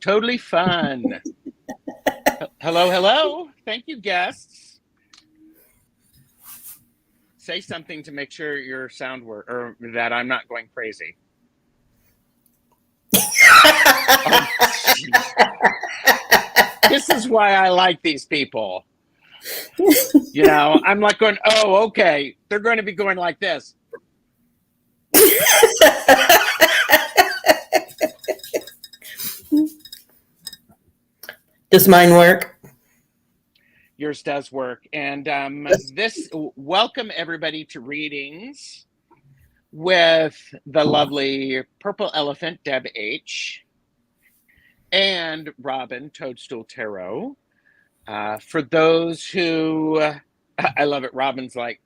Totally fun. Hello, hello. Thank you, guests. Say something to make sure your sound works, or that I'm not going crazy. Oh, this is why I like these people. You know, I'm like going, oh, okay. They're going to be going like this. Does mine work? Yours does work. And welcome everybody to readings with the lovely Purple Elephant, Deb H, and Robin, Toadstool Tarot. For those who, I love it, Robin's like,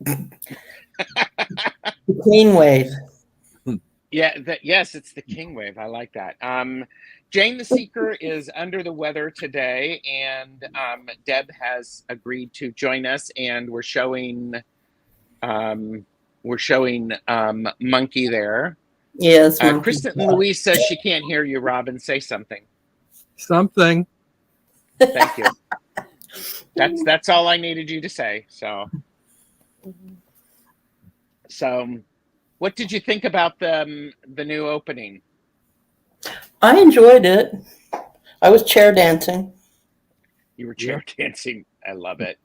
The Queen Wave. Yeah, yes, it's the King Wave. I like that. Jane the Seeker is under the weather today, and Deb has agreed to join us, and we're showing Monkey there. Yes, Monkey. Kristen Louise says she can't hear you, Robin. Say something. Something. Thank you. That's all I needed you to say. So what did you think about the new opening? I enjoyed it. I was chair dancing. You were chair dancing. I love it.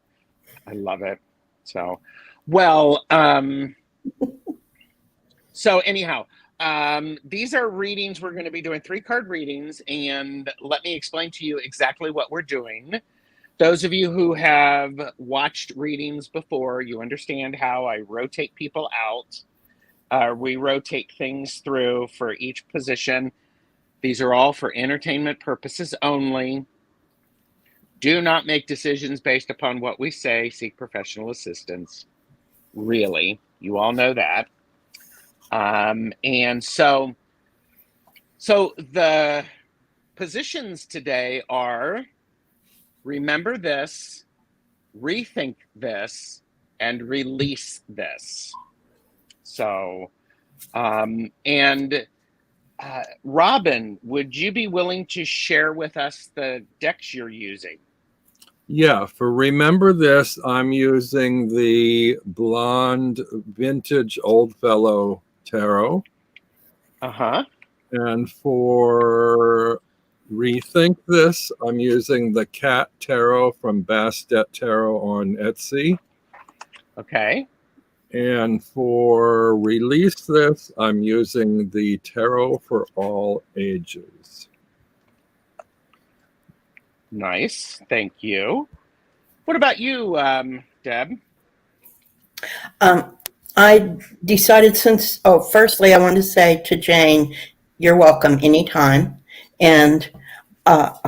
I love it. So, well, so anyhow, these are readings. We're going to be doing 3-card readings, and let me explain to you exactly what we're doing. Those of you who have watched readings before, you understand how I rotate people out. We rotate things through for each position. These are all for entertainment purposes only. Do not make decisions based upon what we say. Seek professional assistance. Really, you all know that. And so the positions today are remember this, rethink this, and release this. So, Robin, would you be willing to share with us the decks you're using? Yeah, for Remember This, I'm using the Blonde Vintage Oldfellow Tarot. And for Rethink This, I'm using the Cat Tarot from Bastet Tarot on Etsy. Okay. And for Release This, I'm using the Tarot for All Ages. Nice. Thank you. What about you, Deb? I decided firstly, I want to say to Jane, you're welcome anytime. And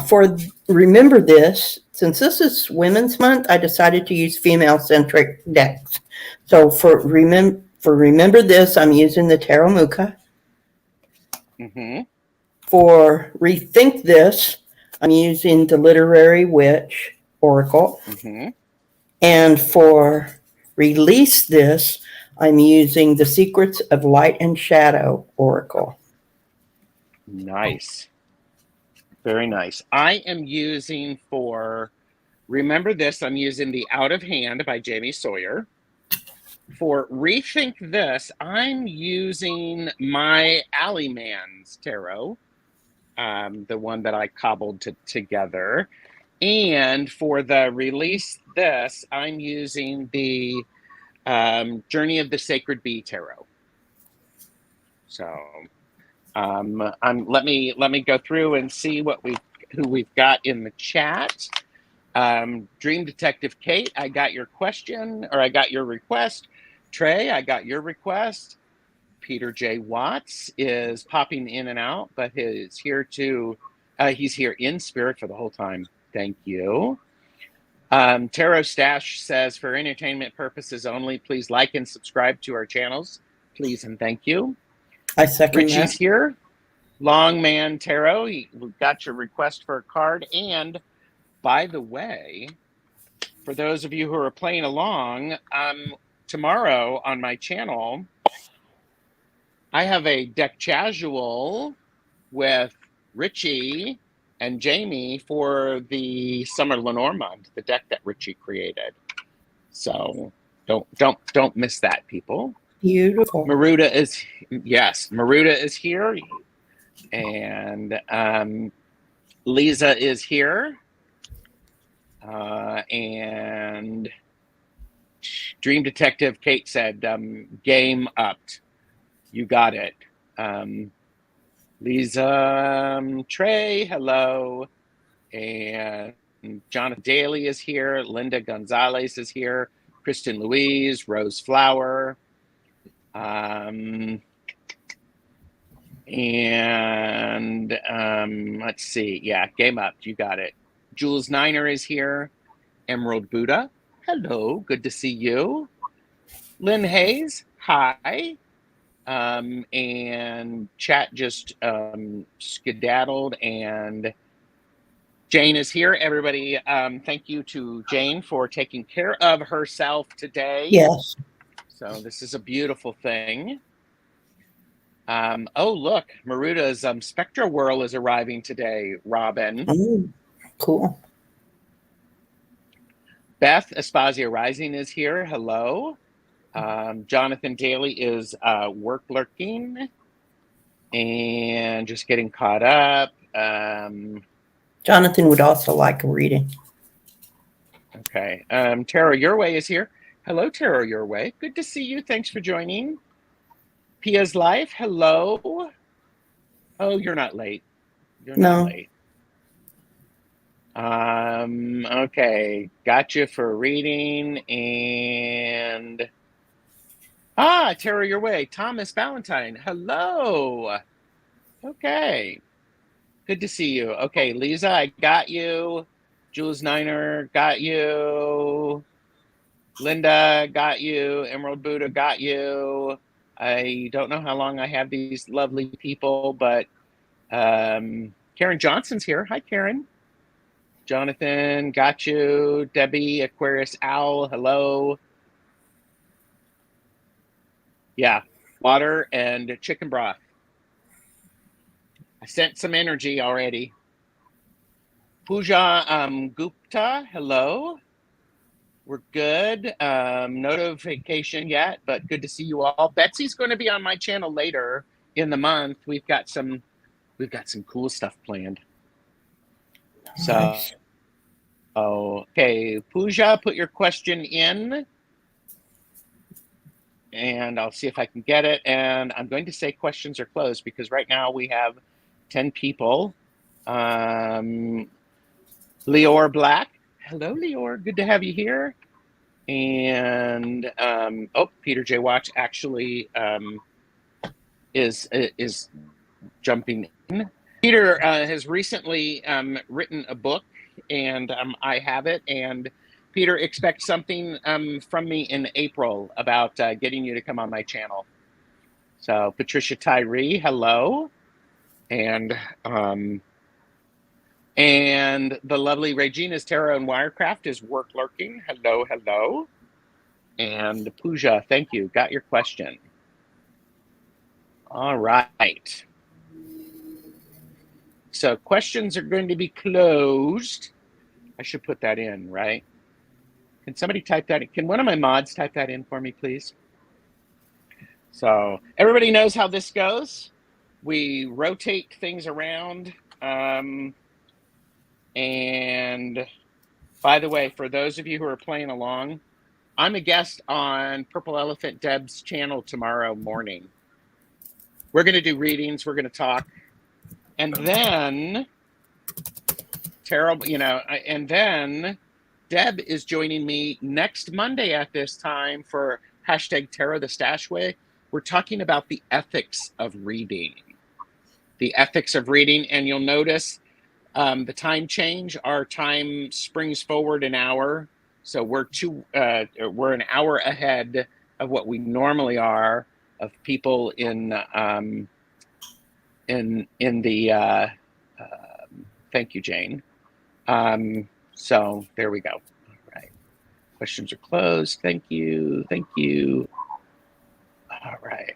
for Remember This, since this is Women's Month, I decided to use female-centric decks. So for Remember This, I'm using the Tarot Muka. Mm-hmm. For Rethink This, I'm using the Literary Witch Oracle. Mm-hmm. And for Release This, I'm using the Secrets of Light and Shadow Oracle. Nice. Very nice. I am using for Remember This, I'm using the Out of Hand by Jamie Sawyer. For Rethink This, I'm using my Alleyman's Tarot, the one that I cobbled together. And for the Release This, I'm using the Journey of the Sacred Bee Tarot. So let me go through and see who we've got in the chat. Dream Detective Kate, I got your question, or I got your request. Trey, I got your request. Peter J. Watts is popping in and out, but he's here in spirit for the whole time. Thank you. Tarot Stash says, for entertainment purposes only, please like and subscribe to our channels. Please and thank you. I second Richie's that. here. Long Man Tarot, we got your request for a card. And by the way, for those of you who are playing along, tomorrow on my channel, I have a deck casual with Richie and Jamie for the Summer Lenormand, the deck that Richie created. So don't miss that, people. Beautiful. Maruda is here, and Lisa is here, and Dream Detective Kate said, "Game upped." You got it. Lisa, Trey, hello, and Jonathan Daly is here. Linda Gonzalez is here. Kristen Louise, Rose Flower, and let's see. Yeah, game up. You got it. Jules Niner is here. Emerald Buddha, hello. Good to see you. Lynn Hayes, hi. And chat just skedaddled, and Jane is here. Everybody, thank you to Jane for taking care of herself today. Yes. So this is a beautiful thing. Oh, look, Maruda's Spectra Whirl is arriving today, Robin. Oh, cool. Beth Espasia Rising is here. Hello. Jonathan Daly is work lurking and just getting caught up. Jonathan would also like a reading. Okay. Tarot Your Way is here. Hello, Tarot Your Way. Good to see you. Thanks for joining. Pia's Life. Hello. Oh, you're not late. You're not late. Okay. Got you for a reading. And Tarot Your Way. Thomas Valentine. Hello. Okay. Good to see you. Okay, Lisa, I got you. Jules Niner, got you. Linda, got you. Emerald Buddha, got you. I don't know how long I have these lovely people, but Karen Johnson's here. Hi, Karen. Jonathan, got you. Debbie, Aquarius Owl, hello. Yeah, water and chicken broth. I sent some energy already. Pooja Gupta, hello. We're good. No notification yet, but good to see you all. Betsy's going to be on my channel later in the month. We've got some cool stuff planned. Nice. So, okay, Pooja, put your question in, and I'll see if I can get it. And I'm going to say questions are closed because right now we have 10 people. Leor Black, hello, Leor. Good to have you here. And Peter J. Watch actually is jumping in. Peter has recently written a book, and I have it. And Peter, expect something from me in April about getting you to come on my channel. So Patricia Tyree, hello, and the lovely Regina's Tarot and Wirecraft is work lurking. Hello, hello. And Pooja, thank you. Got your question. All right. So questions are going to be closed. I should put that in, right? Can somebody type that in? Can one of my mods type that in for me, please? So everybody knows how this goes. We rotate things around. And by the way, for those of you who are playing along, I'm a guest on Purple Elephant Deb's channel tomorrow morning. We're going to do readings. We're going to talk. And then and then Deb is joining me next Monday at this time for #Tarot the Stash Way. We're talking about the ethics of reading. The ethics of reading. And you'll notice the time change. Our time springs forward an hour. So we're an hour ahead of what we normally are of people in the thank you, Jane. So there we go. All right. Questions are closed. Thank you. Thank you. All right.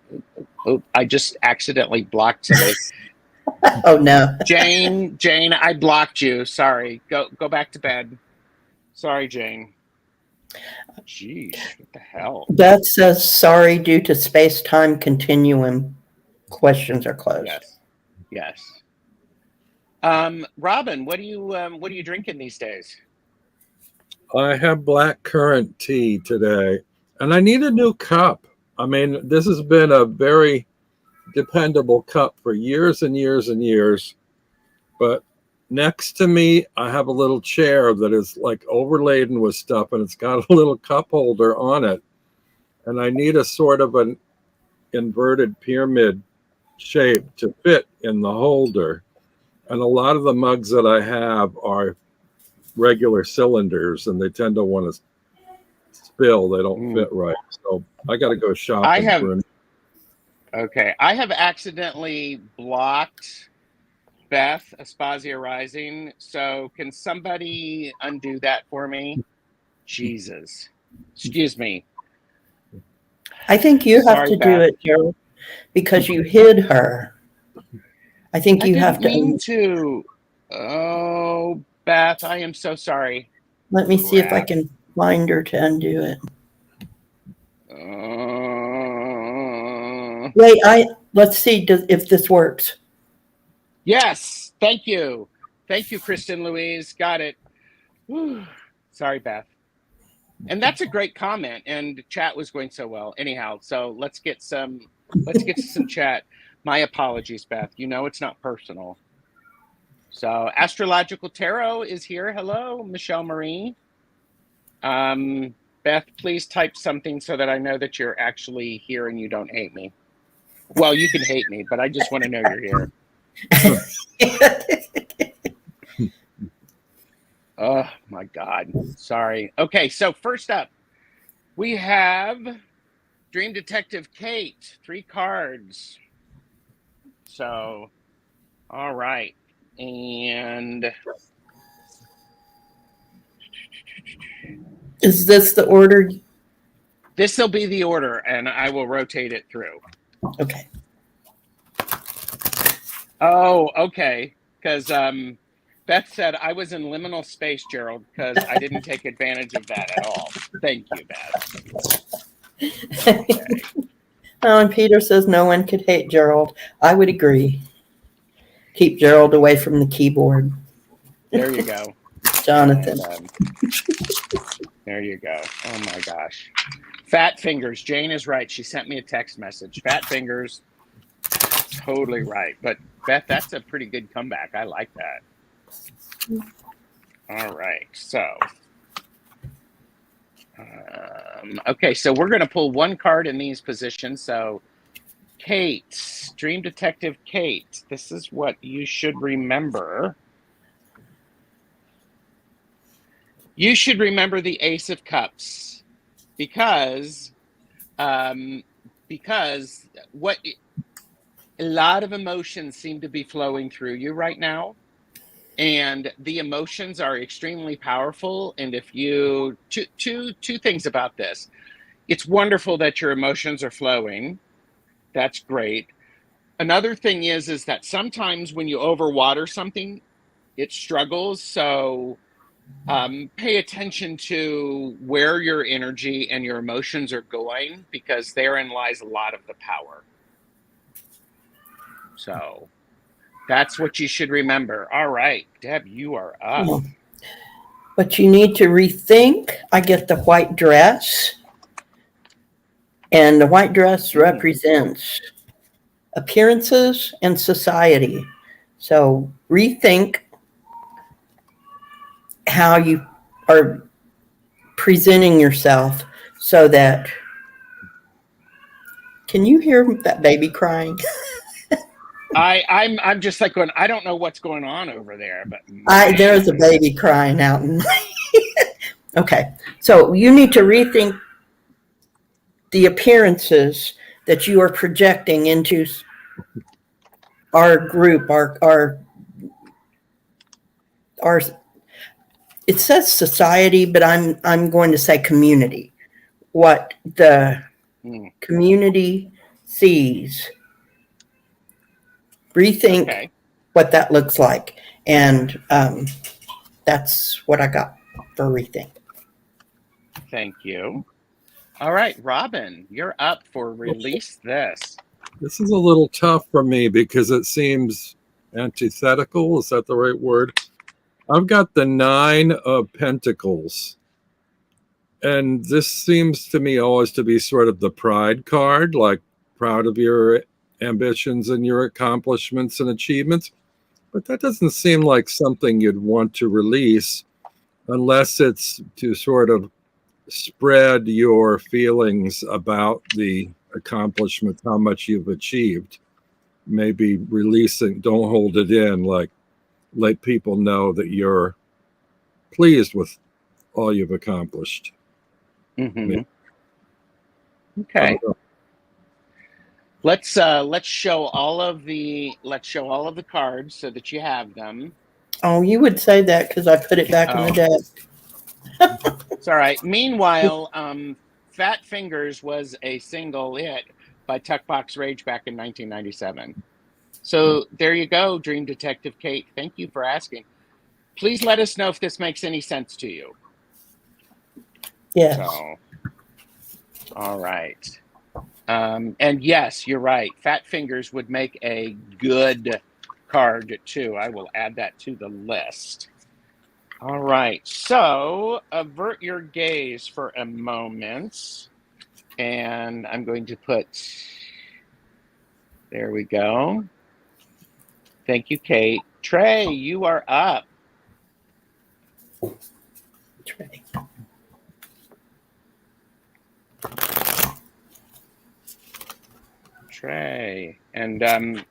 Oh, I just accidentally blocked somebody. Oh no. Jane, I blocked you. Sorry. Go back to bed. Sorry, Jane. Jeez, what the hell? Beth says sorry due to space-time continuum. Questions are closed. Yes. Robin, what are you drinking these days? I have black currant tea today, and I need a new cup. I mean, this has been a very dependable cup for years and years and years. But next to me, I have a little chair that is like overladen with stuff, and it's got a little cup holder on it. And I need a sort of an inverted pyramid shape to fit in the holder. And a lot of the mugs that I have are regular cylinders, and they tend to want to spill. They don't fit right. So I got to go shopping for them. Okay. I have accidentally blocked Beth Aspasia Rising. So can somebody undo that for me? Jesus. Excuse me. I think you have to Beth. do it, Joe, because you hid her. I think you have to. I didn't mean to. Oh, Beth, I am so sorry. Let me see if I can find her to undo it. Wait, let's see if this works. Yes, thank you. Thank you, Kristen Louise. Got it. Whew. Sorry, Beth. And that's a great comment. And chat was going so well. Anyhow, so let's get to some chat. My apologies, Beth. You know it's not personal. So Astrological Tarot is here. Hello, Michelle Marie. Beth, please type something so that I know that you're actually here and you don't hate me. Well, you can hate me, but I just want to know you're here. Oh my God. Sorry. Okay, so first up, we have Dream Detective Kate, 3 cards. So, all right. And is this the order? This will be the order, and I will rotate it through. Okay. Oh, okay. Because Beth said I was in liminal space, Gerald, because I didn't take advantage of that at all. Thank you, Beth. Okay. Oh, and Peter says no one could hate Gerald. I would agree. Keep Gerald away from the keyboard. There you go. Jonathan. And, there you go. Oh my gosh. Fat fingers. Jane is right. She sent me a text message. Fat fingers. Totally right. But Beth, that's a pretty good comeback. I like that. All right. So, okay. So we're going to pull 1 card in these positions. So Kate, Dream Detective Kate, this is what you should remember. You should remember the Ace of Cups because what a lot of emotions seem to be flowing through you right now, and the emotions are extremely powerful. And if you two things about this, it's wonderful that your emotions are flowing. That's great. Another thing is that sometimes when you overwater something, it struggles. So pay attention to where your energy and your emotions are going, because therein lies a lot of the power. So that's what you should remember. All right, Deb, you are up. But you need to rethink. I get the white dress. And the white dress represents appearances and society. So rethink how you are presenting yourself so that, can you hear that baby crying? I'm just like going, I don't know what's going on over there, but there's a baby crying out in my okay. So you need to rethink the appearances that you are projecting into our group, our it says society, but I'm going to say community. What the community sees. Rethink what that looks like. And that's what I got for rethink. Thank you. All right, Robin, you're up for Release This. This is a little tough for me because it seems antithetical. Is that the right word? I've got the 9 of Pentacles. And this seems to me always to be sort of the pride card, like proud of your ambitions and your accomplishments and achievements. But that doesn't seem like something you'd want to release unless it's to sort of spread your feelings about the accomplishment, how much you've achieved. Maybe releasing, don't hold it in, like let people know that you're pleased with all you've accomplished. Mm-hmm. Okay. Let's show all of the cards so that you have them. Oh, you would say that because I put it back in the deck. It's all right. Meanwhile, Fat Fingers was a single hit by Tuckbox Rage back in 1997. So there you go, Dream Detective Kate. Thank you for asking. Please let us know if this makes any sense to you. Yes. So, all right. And yes, you're right. Fat Fingers would make a good card too. I will add that to the list. All right, so avert your gaze for a moment, and I'm going to put, there we go. Thank you, Kate. Trey, you are up. Trey. Trey. And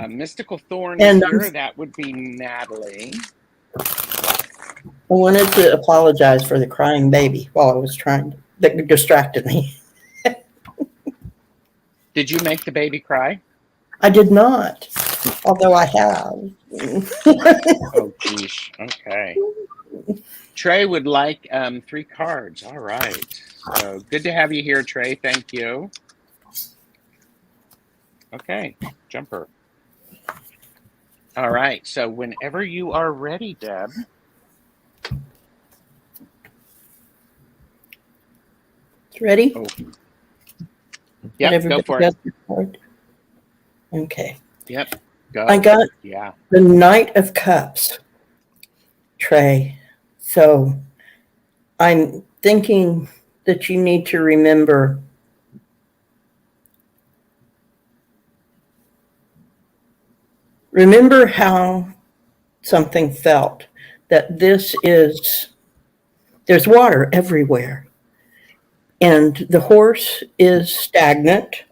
Mystical Thorn here, that would be Natalie. I wanted to apologize for the crying baby while I was trying to, that distracted me. Did you make the baby cry? I did not, although I have. Oh, geez. Okay. Trey would like 3 cards. All right. So good to have you here, Trey. Thank you. Okay, Jumper. All right. So whenever you are ready, Deb. Ready? Oh. Yep, go for it. Okay. Yep, go. I got the Knight of Cups, Trey. So I'm thinking that you need to remember how something felt, that there's water everywhere. And the horse is stagnant,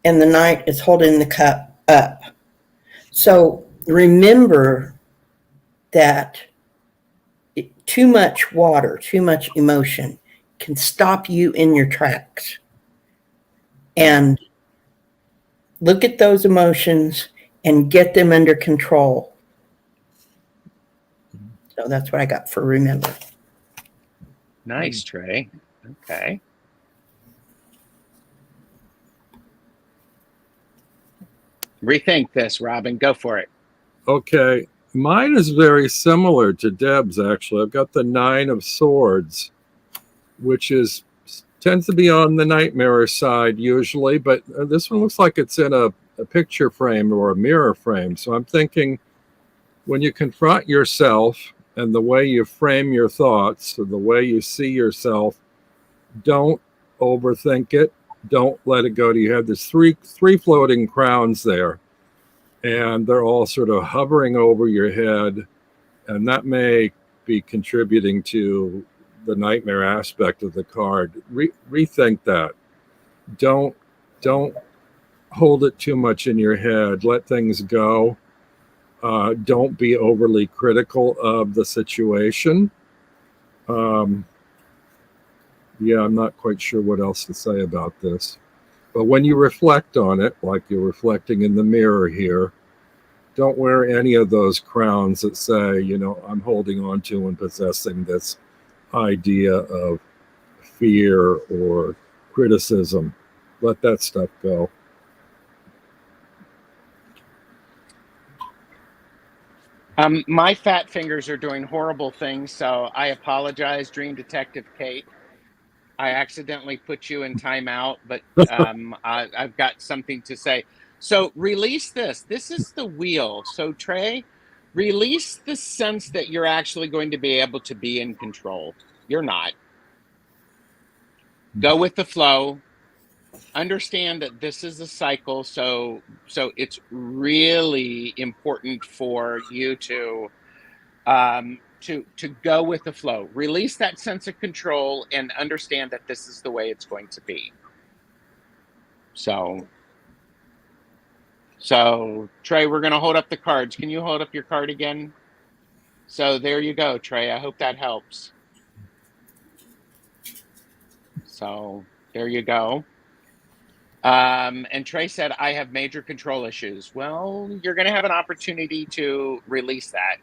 and the knight is holding the cup up. So remember that too much water, too much emotion can stop you in your tracks. And look at those emotions and get them under control. So that's what I got for remember. Nice, Trey. Okay. Rethink this, Robin. Go for it. Okay. Mine is very similar to Deb's, actually. I've got the 9 of Swords, which tends to be on the nightmare side usually, but this one looks like it's in a picture frame or a mirror frame. So I'm thinking when you confront yourself and the way you frame your thoughts or the way you see yourself, don't overthink it. Don't let it go to your head. There's three floating crowns there, and they're all sort of hovering over your head, and that may be contributing to the nightmare aspect of the card. Rethink that. Don't hold it too much in your head. Let things go. Don't be overly critical of the situation. Yeah, I'm not quite sure what else to say about this. But when you reflect on it, like you're reflecting in the mirror here, don't wear any of those crowns that say, I'm holding on to and possessing this idea of fear or criticism. Let that stuff go. My fat fingers are doing horrible things, so I apologize, Dream Detective Kate. I accidentally put you in timeout, but I've got something to say. So release this. This is the wheel. So Trey, release the sense that you're actually going to be able to be in control. You're not. Go with the flow. Understand that this is a cycle. So it's really important for you to go with the flow. Release that sense of control and understand that this is the way it's going to be. So Trey, we're going to hold up the cards. Can you hold up your card again? So there you go, Trey. I hope that helps. So there you go. And Trey said, I have major control issues. Well, you're going to have an opportunity to release that.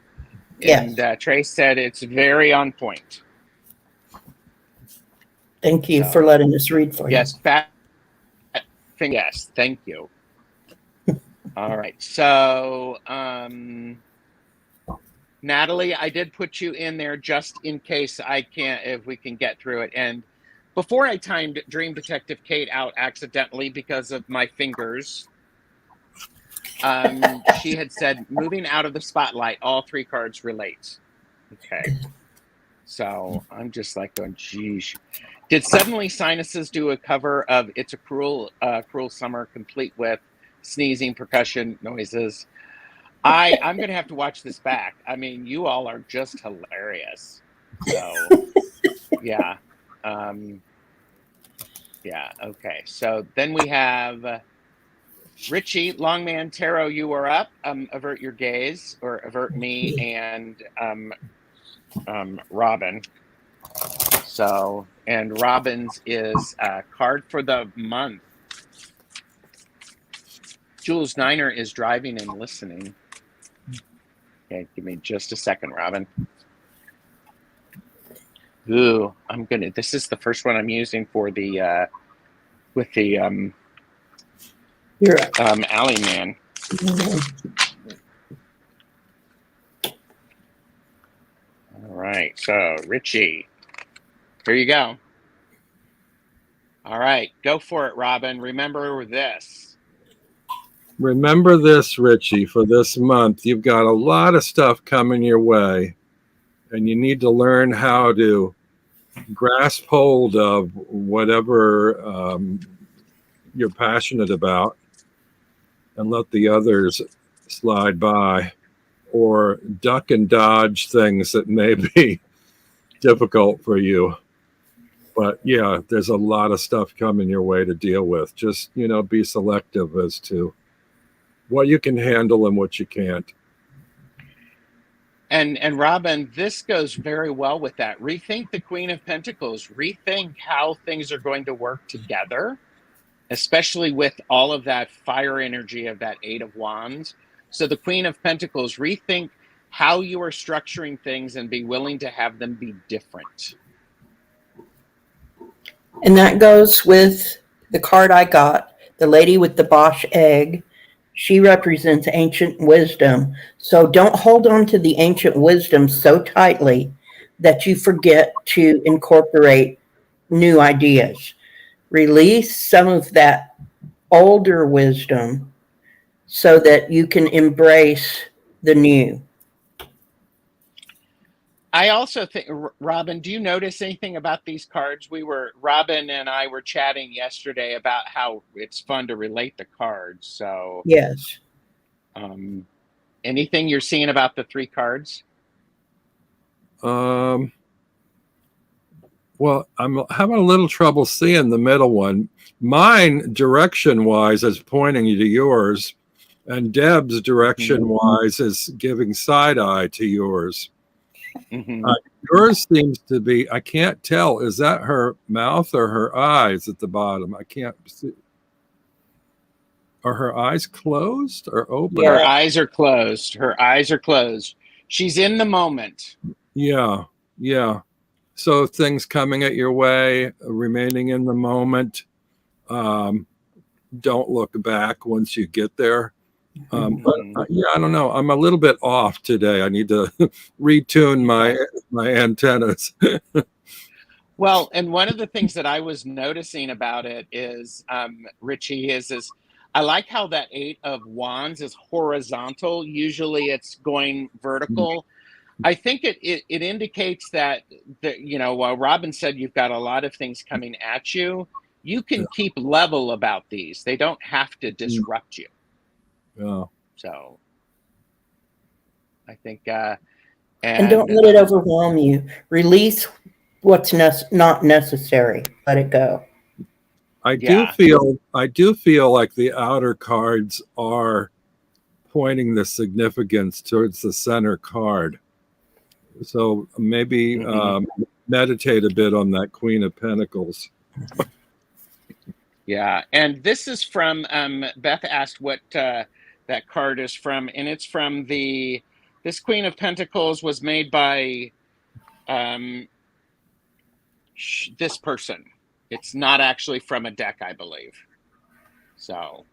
Yes. And Trey said it's very on point. Thank you for letting us read for you. Yes, fat finger. Yes, thank you. All right. So, Natalie, I did put you in there just in case if we can get through it. And before I timed Dream Detective Kate out accidentally because of my fingers, she had said, moving out of the spotlight, all 3 cards relate. Okay. So I'm just like going, geez. Did Suddenly Sinuses do a cover of It's a Cruel Summer, complete with sneezing, percussion, noises? I'm going to have to watch this back. I mean, you all are just hilarious. So, yeah. Yeah, okay. So then we have Richie, Longman Tarot, you are up. Avert your gaze, or avert me and Robin. So, and Robin's is card for the month. Jules Niner is driving and listening. Okay, give me just a second, Robin. Ooh, this is the first one I'm using for the, with the, You're up. Alley Man. All right, so Richie, here you go. All right, go for it, Robin. Remember this. Remember this, Richie, for this month. You've got a lot of stuff coming your way, and you need to learn how to grasp hold of whatever you're passionate about and let the others slide by, or duck and dodge things that may be difficult for you. But yeah, there's a lot of stuff coming your way to deal with. Just, be selective as to what you can handle and what you can't. And Robin, this goes very well with that. Rethink the Queen of Pentacles. Rethink how things are going to work together, especially with all of that fire energy of that 8 of Wands. So the Queen of Pentacles, rethink how you are structuring things and be willing to have them be different. And that goes with the card I got, the lady with the Bosch egg. She represents ancient wisdom. So don't hold on to the ancient wisdom so tightly that you forget to incorporate new ideas. Release some of that older wisdom so that you can embrace the new. I also think, Robin, do you notice anything about these cards? Robin and I were chatting yesterday about how it's fun to relate the cards. So, yes. Anything you're seeing about the 3 cards? Well, I'm having a little trouble seeing the middle one. Mine, direction-wise, is pointing you to yours, and Deb's direction-wise is giving side-eye to yours. Mm-hmm. Yours seems to be, I can't tell, is that her mouth or her eyes at the bottom? I can't see. Are her eyes closed or open? Yeah. Her eyes are closed. Her eyes are closed. She's in the moment. Yeah. So things coming at your way, remaining in the moment. Don't look back once you get there. But yeah, I don't know. I'm a little bit off today. I need to retune my antennas. Well, and one of the things that I was noticing about it is, Richie, is I like how that Eight of Wands is horizontal. Usually it's going vertical. I think it indicates that, while Robin said you've got a lot of things coming at you, you can keep level about these. They don't have to disrupt you. Yeah. So I think, And don't let it overwhelm you. Release what's not necessary. Let it go. I do feel like the outer cards are pointing the significance towards the center card. So maybe meditate a bit on that Queen of Pentacles. Yeah, and this is from Beth asked what that card is from, and it's from this Queen of Pentacles was made by this person. It's not actually from a deck, I believe. So,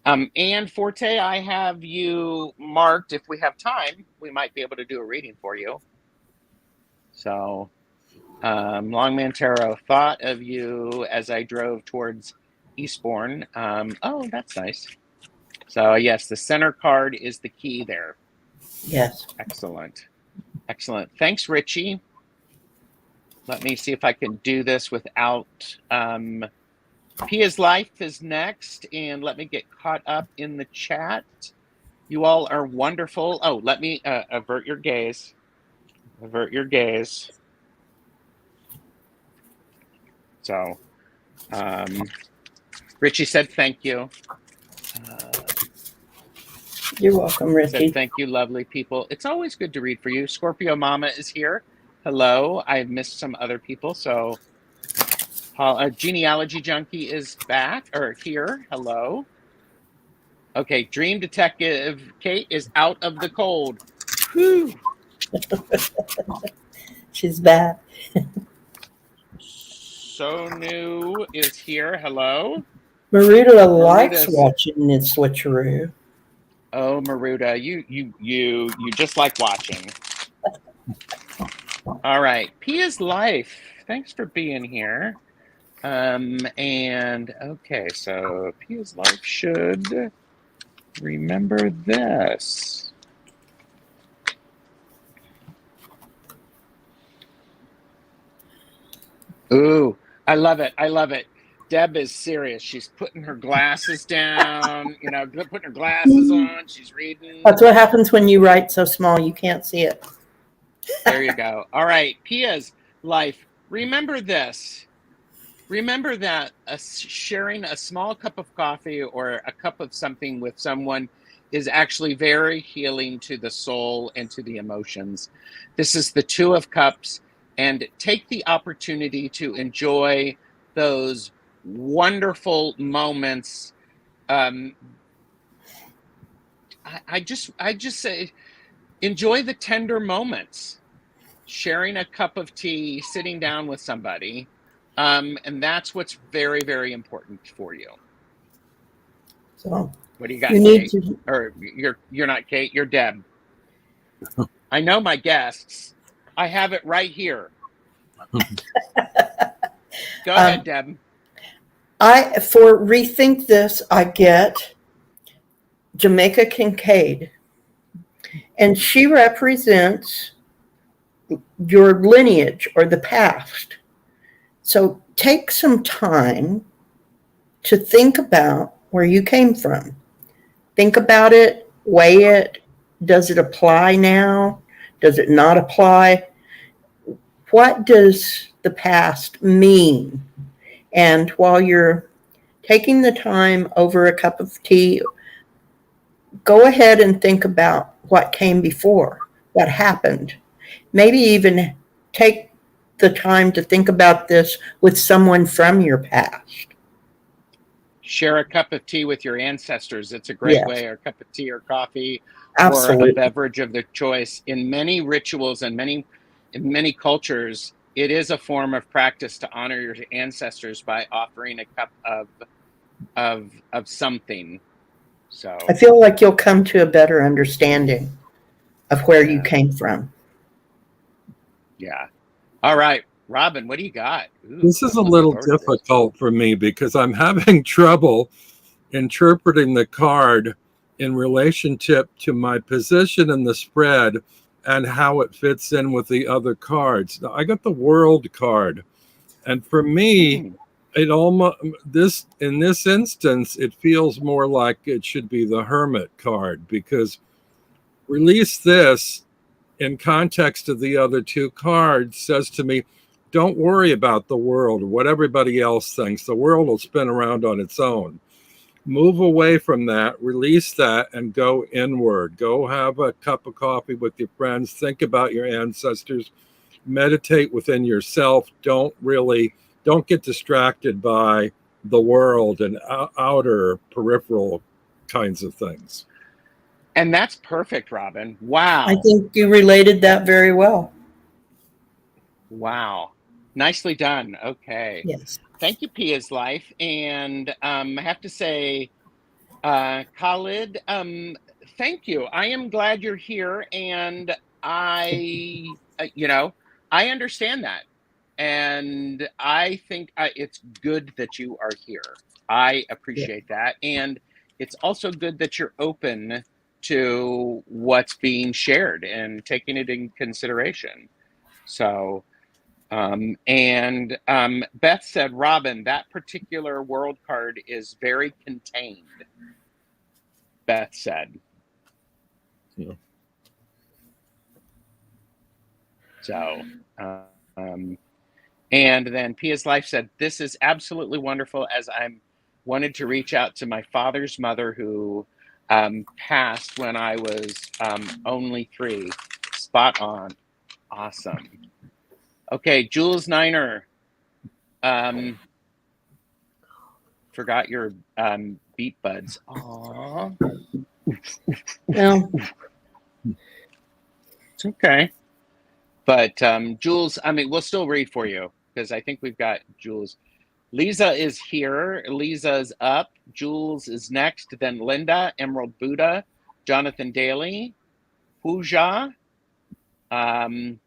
and Forte, I have you marked. If we have time, we might be able to do a reading for you. So, Longman Tarot, thought of you as I drove towards Eastbourne. Oh, that's nice. So yes, the center card is the key there. Yes. Excellent. Excellent. Thanks, Richie. Let me see if I can do this without Pia's Life is next, and let me get caught up in the chat. You all are wonderful. Oh, let me avert your gaze. Avert your gaze. So, Richie said thank you. You're welcome, Richie. Said thank you, lovely people. It's always good to read for you. Scorpio Mama is here. Hello. I've missed some other people, so Genealogy Junkie is back or here. Hello. Okay, Dream Detective Kate is out of the cold. Whew. She's back. Sonu is here. Hello. Maruda likes watching this switcheroo. Oh, Maruda, you just like watching. All right, Pia's Life. Thanks for being here. And okay, so Pia's Life should remember this. Ooh, I love it. I love it. Deb is serious. She's putting her glasses down, putting her glasses on. She's reading. That's what happens when you write so small you can't see it. There you go. All right, Pia's Life. Remember this. Remember that sharing a small cup of coffee or a cup of something with someone is actually very healing to the soul and to the emotions. This is the Two of Cups, and take the opportunity to enjoy those wonderful moments. I just say, enjoy the tender moments. Sharing a cup of tea, sitting down with somebody. And that's what's very, very important for you. So what do you got, Kate? Or you're not Kate, you're Deb. I know my guests. I have it right here. Go ahead, Deb. For Rethink This, I get Jamaica Kincaid. And she represents your lineage or the past. So take some time to think about where you came from. Think about it, weigh it. Does it apply now? Does it not apply? What does the past mean? And while you're taking the time over a cup of tea, go ahead and think about what came before, what happened. Maybe even take the time to think about this with someone from your past. Share a cup of tea with your ancestors. It's a great way, or a cup of tea or coffee. Absolutely. Or a beverage of their choice. In many rituals and in many cultures, it is a form of practice to honor your ancestors by offering a cup of of something. So I feel like you'll come to a better understanding of where you yeah, came from. yeah. All right, Robin, what do you got? Ooh, This is I'm a looking little forward to this. difficult for me because I'm having trouble interpreting the card in relationship to my position in the spread and how it fits in with the other cards. Now, I got the World card, and for me, Hmm. it almost this in this instance, it feels more like it should be the Hermit card because release this in context of the other two cards says to me, don't worry about the world, what everybody else thinks. The world will spin around on its own. Move away from that, release that, and go inward. Go have a cup of coffee with your friends. Think about your ancestors. Meditate within yourself. Don't get distracted by the world and outer peripheral kinds of things. And that's perfect, Robin. I Wow. think you related that very well. Wow. Nicely done. Okay. Yes. Thank you, Pia's Life. And I have to say, Khalid, thank you. I am glad you're here. And you know, I understand that. And I think it's good that you are here. I Yeah. appreciate that. And it's also good that you're open to what's being shared and taking it in consideration. So, Beth said, Robin, that particular world card is very contained. Beth said. Yeah. So, um, and then Pia's Life said, this is absolutely wonderful as I'm wanted to reach out to my father's mother who passed when I was only 3. Spot on. Awesome. Okay, Jules Niner. Um, forgot your beat buds. Aww. Well, It's okay. But Jules, I mean, we'll still read for you because I think we've got Jules. Lisa is here. Lisa's up. Jules is next. Then Linda, Emerald Buddha, Jonathan Daly, Pooja, um,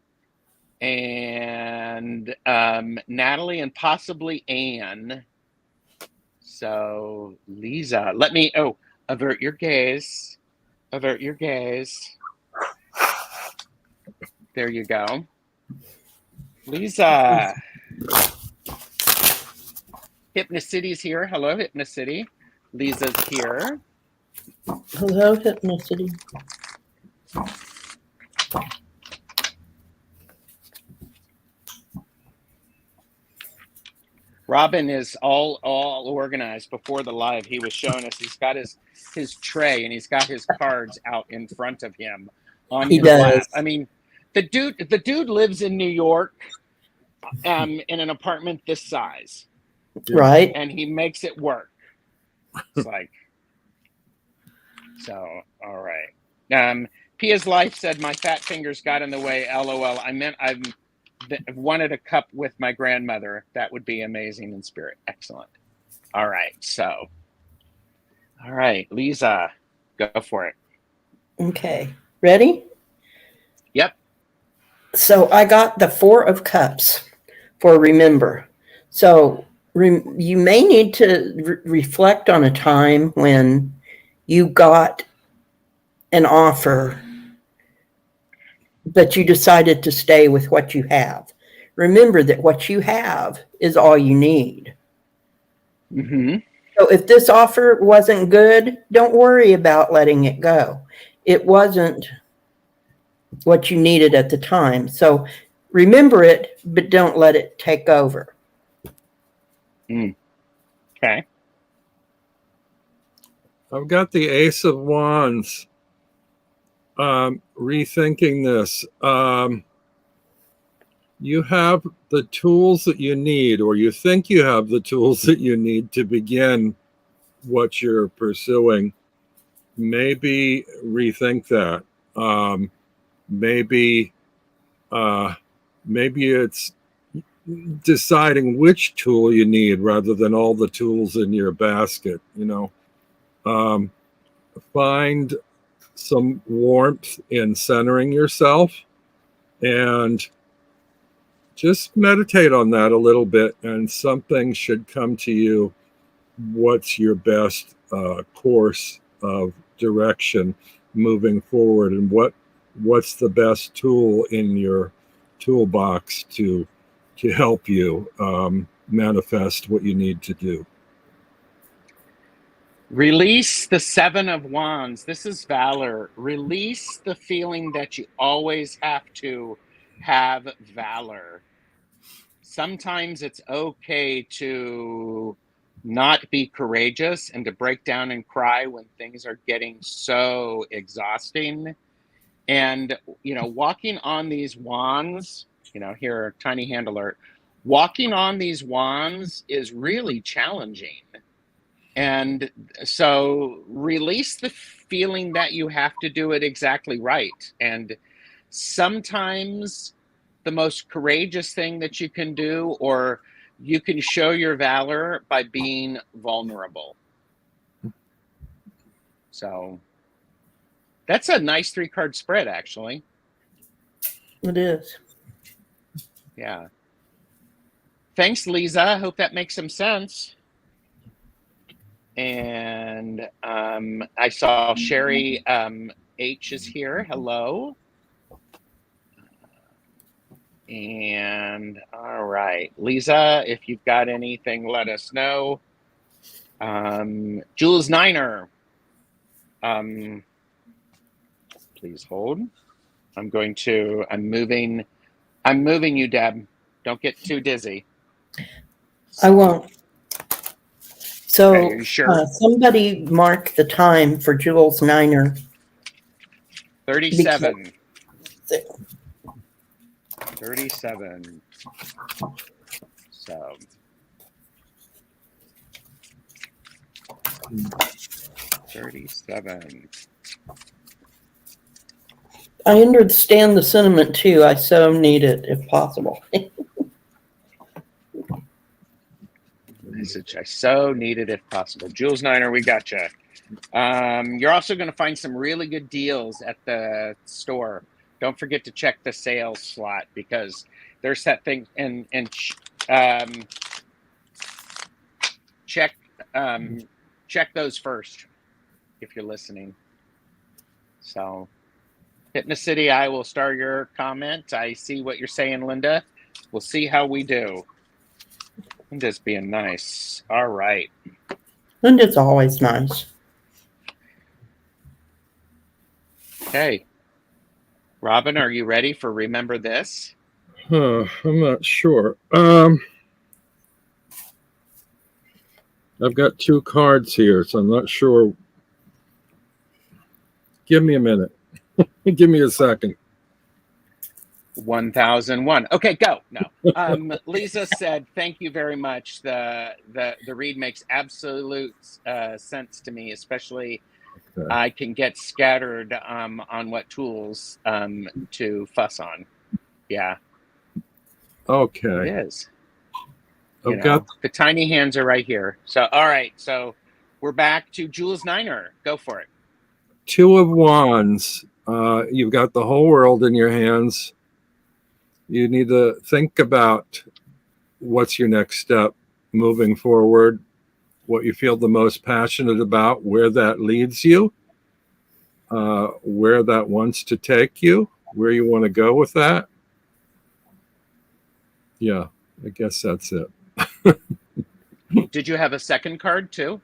and Natalie, and possibly Anne. So, Lisa, avert your gaze. Avert your gaze. There you go. Lisa. Hypnocity's here. Hello, Hypnocity. Lisa's here. hello, Hypnicity. Robin is all organized before the live. He was showing us he's got his tray and he's got his cards out in front of him on He his lap. does. I mean, the dude lives in New York in an apartment this size. Right? And he makes it work. It's like so, all right. Pia's Life said my fat fingers got in the way. LOL. I've wanted a cup with my grandmother. That would be amazing in spirit. Excellent. All right. So, all right, Lisa, go for it. Okay. Ready? Yep. So I got the 4 of Cups for remember. So you may need to reflect on a time when you got an offer, but you decided to stay with what you have. Remember that what you have is all you need. Mm-hmm. So if this offer wasn't good, don't worry about letting it go. It wasn't what you needed at the time. So remember it, but don't let it take over. Okay. I've got the Ace of Wands. Rethinking this. You have the tools that you need, or you think you have the tools that you need to begin what you're pursuing. Maybe rethink that. Maybe maybe it's deciding which tool you need rather than all the tools in your basket. Find some warmth in centering yourself and just meditate on that a little bit, and something should come to you. What's your best course of direction moving forward, and what's the best tool in your toolbox to help you manifest what you need to do. Release the Seven of Wands. This is valor. Release the feeling that you always have to have valor. Sometimes it's okay to not be courageous and to break down and cry when things are getting so exhausting. And, walking on these wands, here, tiny hand alert, walking on these wands is really challenging. And so release the feeling that you have to do it exactly right. And sometimes the most courageous thing that you can do, or you can show your valor by being vulnerable. So that's a nice 3-card spread, actually. It is. Yeah. Thanks, Lisa. I hope that makes some sense. And I saw Sherry H is here. Hello. And all right, Lisa, if you've got anything, let us know. Jules Niner, please hold. I'm moving you, Deb. Don't get too dizzy. I won't. So Okay, are you sure? Somebody mark the time for Jules Niner. 37. 37. So 37. I understand the sentiment too. I so need it if possible. Message I so need it if possible. Jules Niner, we got you. You're also going to find some really good deals at the store. Don't forget to check the sales slot, because there's that thing, and check those first if you're listening. So, Fitness City, I will star your comment. I see what you're saying, Linda. We'll see how we do. Linda's being nice. All right. Linda's always nice. Okay. Robin, are you ready for Remember This? I'm not sure. I've got 2 cards here, so I'm not sure. Give me a minute. Give me a second. 1001. Okay, go. No. Lisa said, thank you very much. The read makes absolute sense to me, especially Okay. I can get scattered on what tools to fuss on. Yeah. Okay. It is. I've got the tiny hands are right here. So, all right. So we're back to Jules Niner. Go for it. 2 of Wands. You've got the whole world in your hands. You need to think about what's your next step moving forward, what you feel the most passionate about, where that leads you, where that wants to take you, where you want to go with that. Yeah, I guess that's it. Did you have a second card too?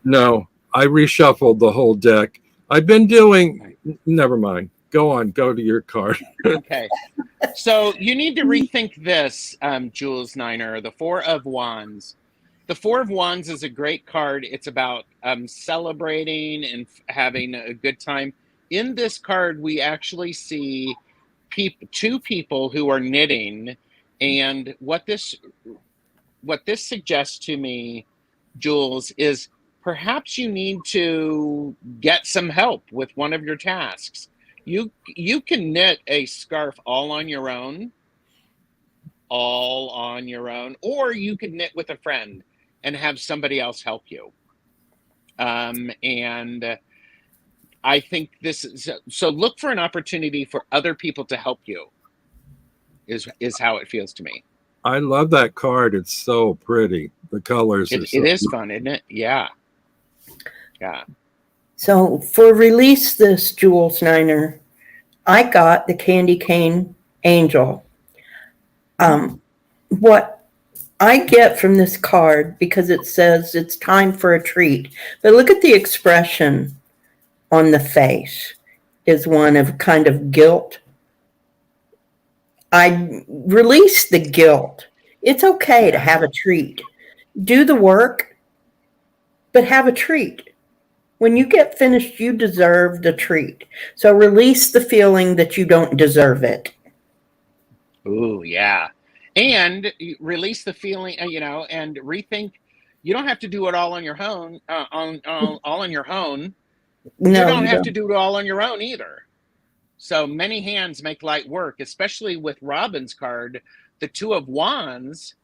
No, I reshuffled the whole deck. I've been doing, never mind. Go on, go to your card. Okay. So you need to rethink this, Jules Niner, the 4 of Wands. The 4 of Wands is a great card. It's about celebrating and having a good time. In this card, we actually see 2 people who are knitting. And what this suggests to me, Jules, is perhaps you need to get some help with one of your tasks. You can knit a scarf all on your own, all on your own, or you could knit with a friend and have somebody else help you. And I think this is so look for an opportunity for other people to help you is how it feels to me. I love that card. It's so pretty. The colors are It is fun, isn't it? Yeah. Yeah. So for Release This, Jules Niner, I got the Candy Cane Angel. What I get from this card, because it says it's time for a treat, but look at the expression on the face, is one of kind of guilt. I release the guilt. It's okay to have a treat. Do the work, but have a treat. When you get finished, you deserve the treat. So release the feeling that you don't deserve it. Ooh, yeah. And release the feeling, and rethink. You don't have to do it all on your own. All on your own. No, you don't have to do it all on your own either. So many hands make light work, especially with Robin's card, the Two of Wands.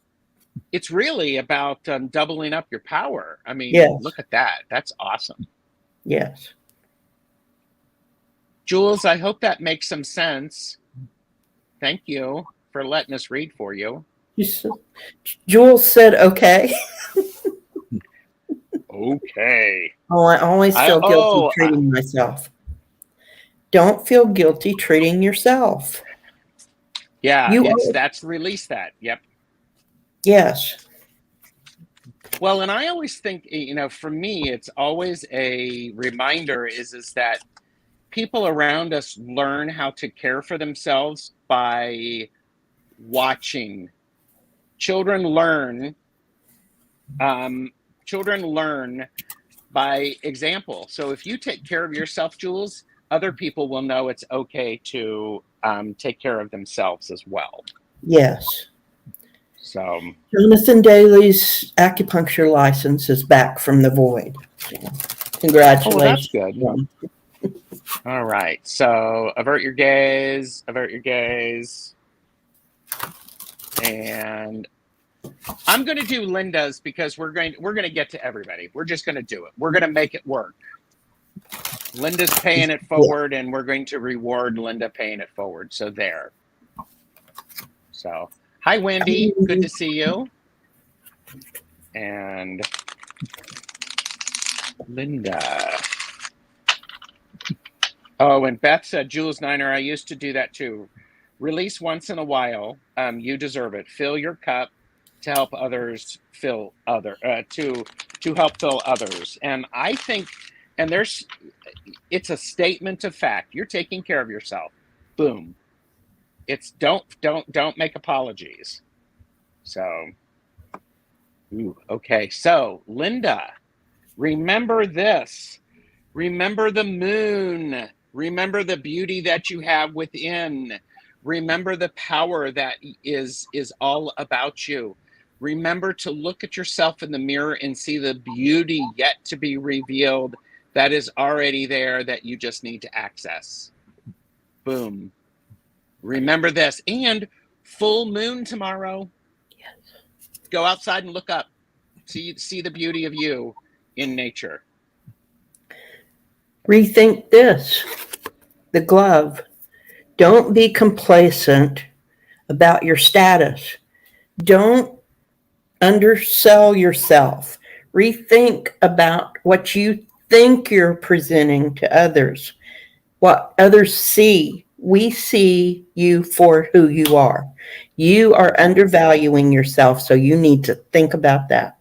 It's really about doubling up your power. I mean, Yes. Look at that. That's awesome. Yes. Jules, I hope that makes some sense. Thank you for letting us read for you. Jules said, okay. Okay. Oh, I always feel guilty treating myself. Don't feel guilty treating yourself. Yeah, that's release that. Yep. Yes. Well, and I always think, for me, it's always a reminder is that people around us learn how to care for themselves by watching. Children learn by example. So if you take care of yourself, Jules, other people will know it's okay to take care of themselves as well. Yes. So Jonathan Daly's acupuncture license is back from the void. Congratulations. Oh, that's good. All right. So avert your gaze. And I'm going to do Linda's because we're going to get to everybody. We're just going to do it. We're going to make it work. Linda's paying it forward, and we're going to reward Linda paying it forward. So there. So, hi, Wendy. Good to see you. And Linda. Oh, and Beth said, Jules Niner, I used to do that too. Release once in a while. You deserve it. Fill your cup to help others to help fill others. And I think, and it's a statement of fact. You're taking care of yourself. Boom. It's don't make apologies. So, okay. So, Linda, remember this. Remember the moon. Remember the beauty that you have within. Remember the power that is all about you. Remember to look at yourself in the mirror and see the beauty yet to be revealed that is already there that you just need to access. Boom. Remember this. And full moon tomorrow. Yes. Go outside and look up. See the beauty of you in nature. Rethink this. The glove. Don't be complacent about your status. Don't undersell yourself. Rethink about what you think you're presenting to others, what others see. We see you for who you are. You are undervaluing yourself, so you need to think about that.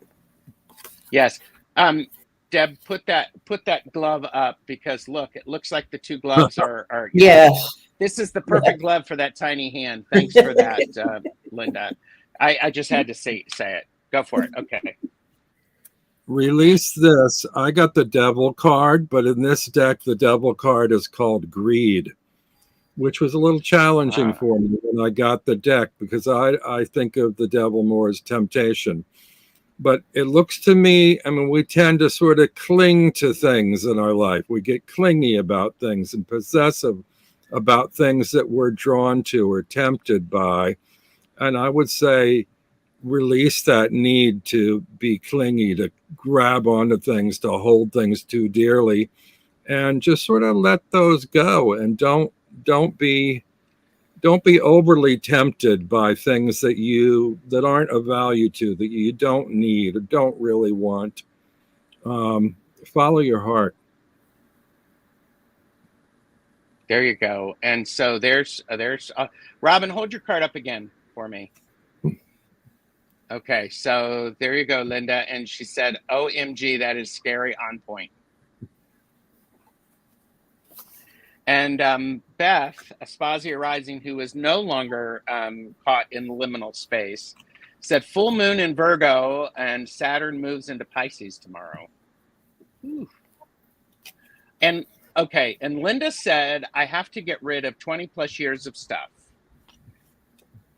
Yes. Deb, put that glove up because look, it looks like the two gloves are Yes. This is the perfect glove for that tiny hand. Thanks for that, Linda. I just had to say it. Go for it. Okay. Release this. I got the devil card, but in this deck, the devil card is called Greed, which was a little challenging for me when I got the deck because I think of the devil more as temptation. But it looks to me, I mean, we tend to sort of cling to things in our life. We get clingy about things and possessive about things that we're drawn to or tempted by. And I would say release that need to be clingy, to grab onto things, to hold things too dearly, and just sort of let those go. And don't be overly tempted by things that aren't of value to, that you don't need or don't really want. Follow your heart. There you go. And so there's Robin, hold your card up again for me. Okay, so there you go, Linda. And she said, OMG, that is scary on point. And Beth, Aspasia Rising, who is no longer caught in liminal space, said full moon in Virgo and Saturn moves into Pisces tomorrow. Ooh. And okay, and Linda said, I have to get rid of 20 plus years of stuff.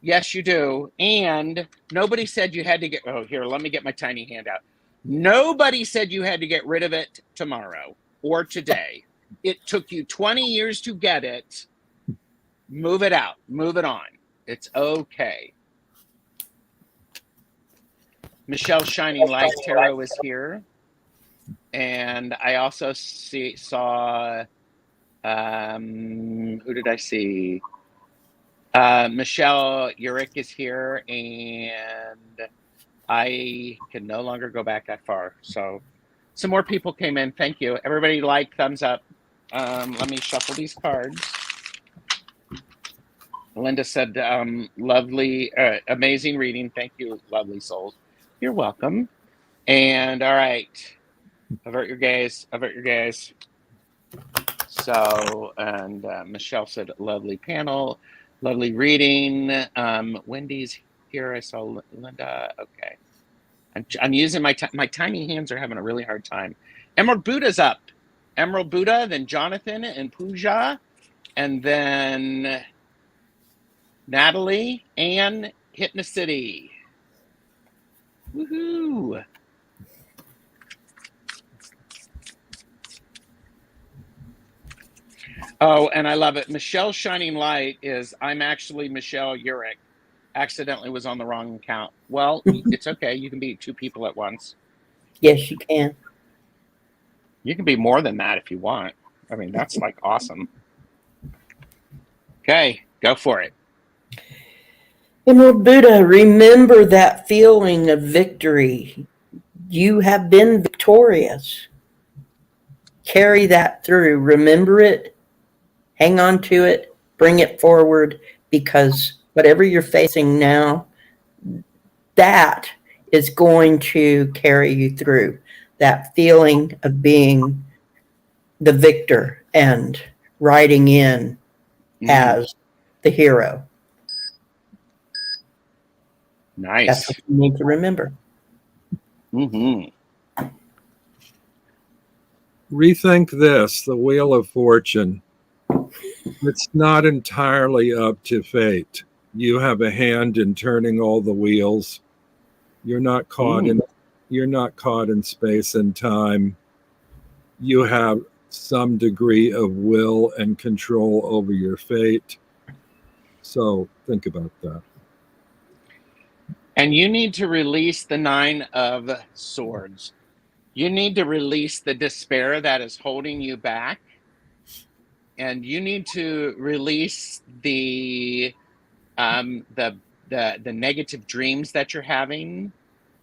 Yes, you do. And nobody said you had to get, oh, here, let me get my tiny hand out. Nobody said you had to get rid of it tomorrow or today. It took you 20 years to get it. Move it out. Move it on. It's okay. Michelle Shining Light Tarot is here. And I also saw, who did I see? Michelle Urick is here, and I can no longer go back that far. So some more people came in. Thank you. Everybody like, thumbs up. Let me shuffle these cards. Linda said, lovely, amazing reading. Thank you, lovely souls. You're welcome. And all right, avert your gaze, avert your gaze. So, and Michelle said, lovely panel. Lovely reading. Wendy's here. I saw Linda. Okay. I'm using my tiny hands are having a really hard time. Emerald Buddha's up. Emerald Buddha, then Jonathan and Pooja, and then Natalie and Hypnocity. Woohoo! Oh, and I love it. Michelle Shining Light is, I'm actually Michelle Urick. Accidentally was on the wrong account. Well, it's okay. You can be two people at once. Yes, you can. You can be more than that if you want. I mean, that's like awesome. Okay, go for it. Emerald Buddha, remember that feeling of victory. You have been victorious. Carry that through. Remember it. Hang on to it. Bring it forward, because whatever you're facing now, that is going to carry you through. That feeling of being the victor and riding in as the hero. Nice. That's what you need to remember. Mm-hmm. Rethink this, the Wheel of Fortune. It's not entirely up to fate. You have a hand in turning all the wheels. You're not caught in space and time. You have some degree of will and control over your fate. So think about that. And you need to release the 9 of Swords. You need to release the despair that is holding you back. And you need to release the negative dreams that you're having.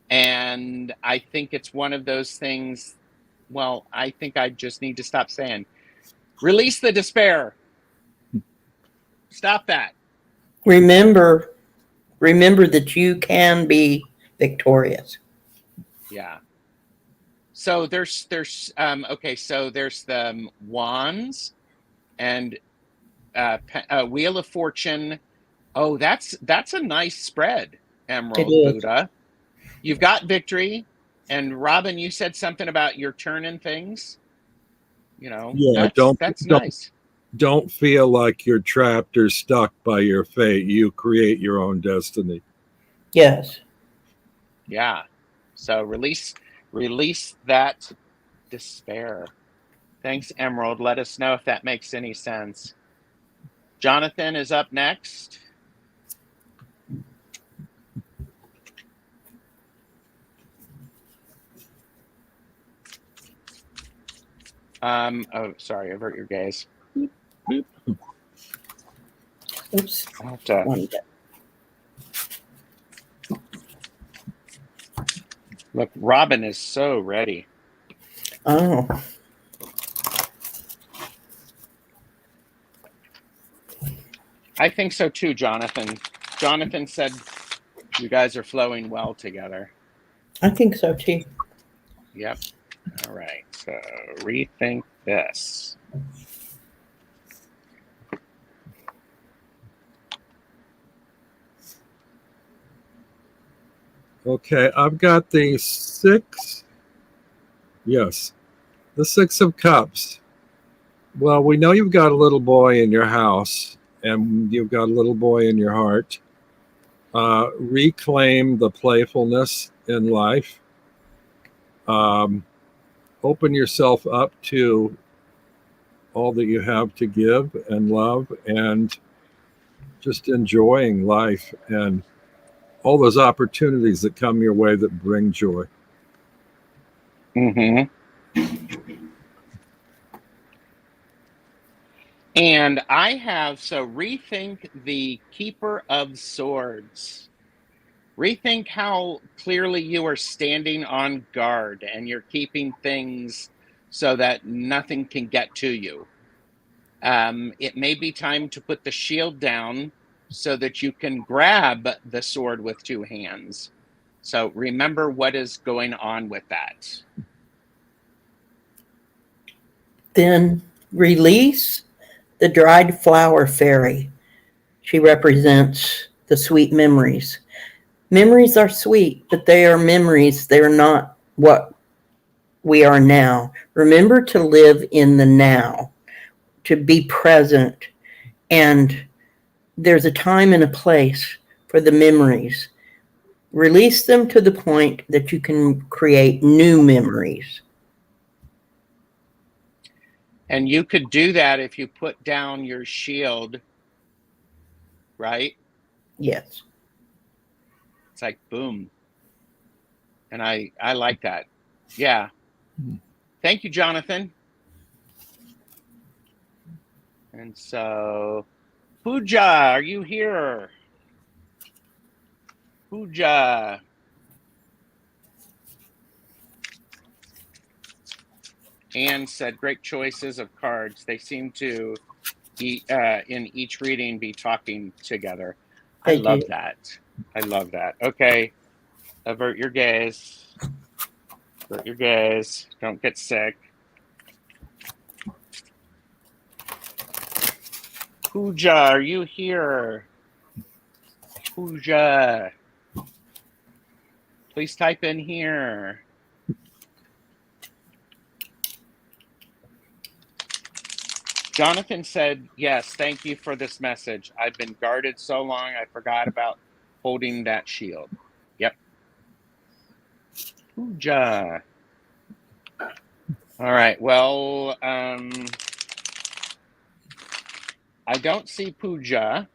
And I think it's one of those things. Well, I think I just need to stop saying, release the despair. Stop that. Remember that you can be victorious. Yeah. So there's okay. So there's the wands and Wheel of Fortune. Oh, that's a nice spread, Emerald Buddha. You've got victory. And Robin, you said something about your turning things. You know, yeah, that's nice. Don't feel like you're trapped or stuck by your fate. You create your own destiny. Yes. Yeah. So release that despair. Thanks, Emerald. Let us know if that makes any sense. Jonathan is up next. Oh, sorry, avert your gaze. Boop, boop. Oops. I'll have to. One bit. Look, Robin is so ready. Oh, I think so too, Jonathan. Jonathan said you guys are flowing well together. I think so too. Yep. All right. So rethink this. Okay, I've got the six. Yes, the Six of Cups. Well, we know you've got a little boy in your house and you've got a little boy in your heart. Reclaim the playfulness in life. Open yourself up to all that you have to give and love, and just enjoying life and all those opportunities that come your way that bring joy. Mm-hmm. And I have, so rethink the Keeper of Swords. Rethink how clearly you are standing on guard and you're keeping things so that nothing can get to you. It may be time to put the shield down so that you can grab the sword with two hands. So remember what is going on with that. Then release the dried flower fairy. She represents the sweet memories. Memories are sweet, but they are memories. They're not what we are now. Remember to live in the now, to be present. And there's a time and a place for the memories. Release them to the point that you can create new memories. And you could do that if you put down your shield, right? Yes. It's like, boom. And I like that. Yeah. Thank you, Jonathan. And so, Pooja, are you here? Pooja. Anne said, great choices of cards. They seem to, in each reading, be talking together. I love that. I love that. Okay. Avert your gaze. Avert your gaze. Don't get sick. Pooja, are you here? Pooja. Please type in here. Jonathan said, yes, thank you for this message. I've been guarded so long, I forgot about holding that shield. Yep. Pooja. All right, well, I don't see Pooja.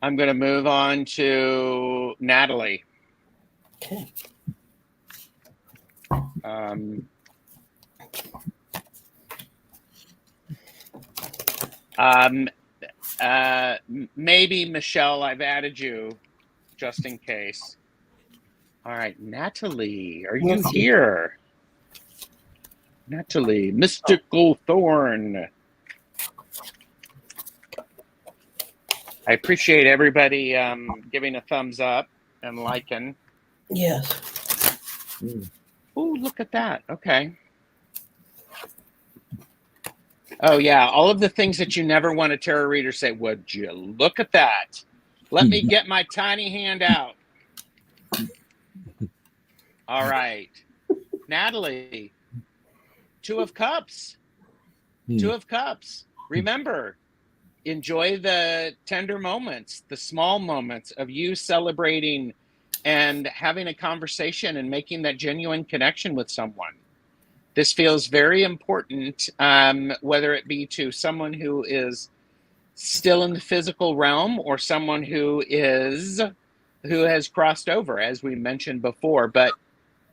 I'm going to move on to Natalie. Okay. Maybe Michelle, I've added you just in case. All right, Natalie, are you here? Natalie, Mystical Thorn. I appreciate everybody giving a thumbs up and liking. Yes. Oh, look at that. Okay. Oh, yeah. All of the things that you never want a tarot reader to say. Would you look at that? Let me get my tiny hand out. All right. Natalie, Two of Cups. Two of Cups. Remember, enjoy the tender moments, the small moments of you celebrating and having a conversation and making that genuine connection with someone. This feels very important, whether it be to someone who is still in the physical realm or someone who has crossed over, as we mentioned before. But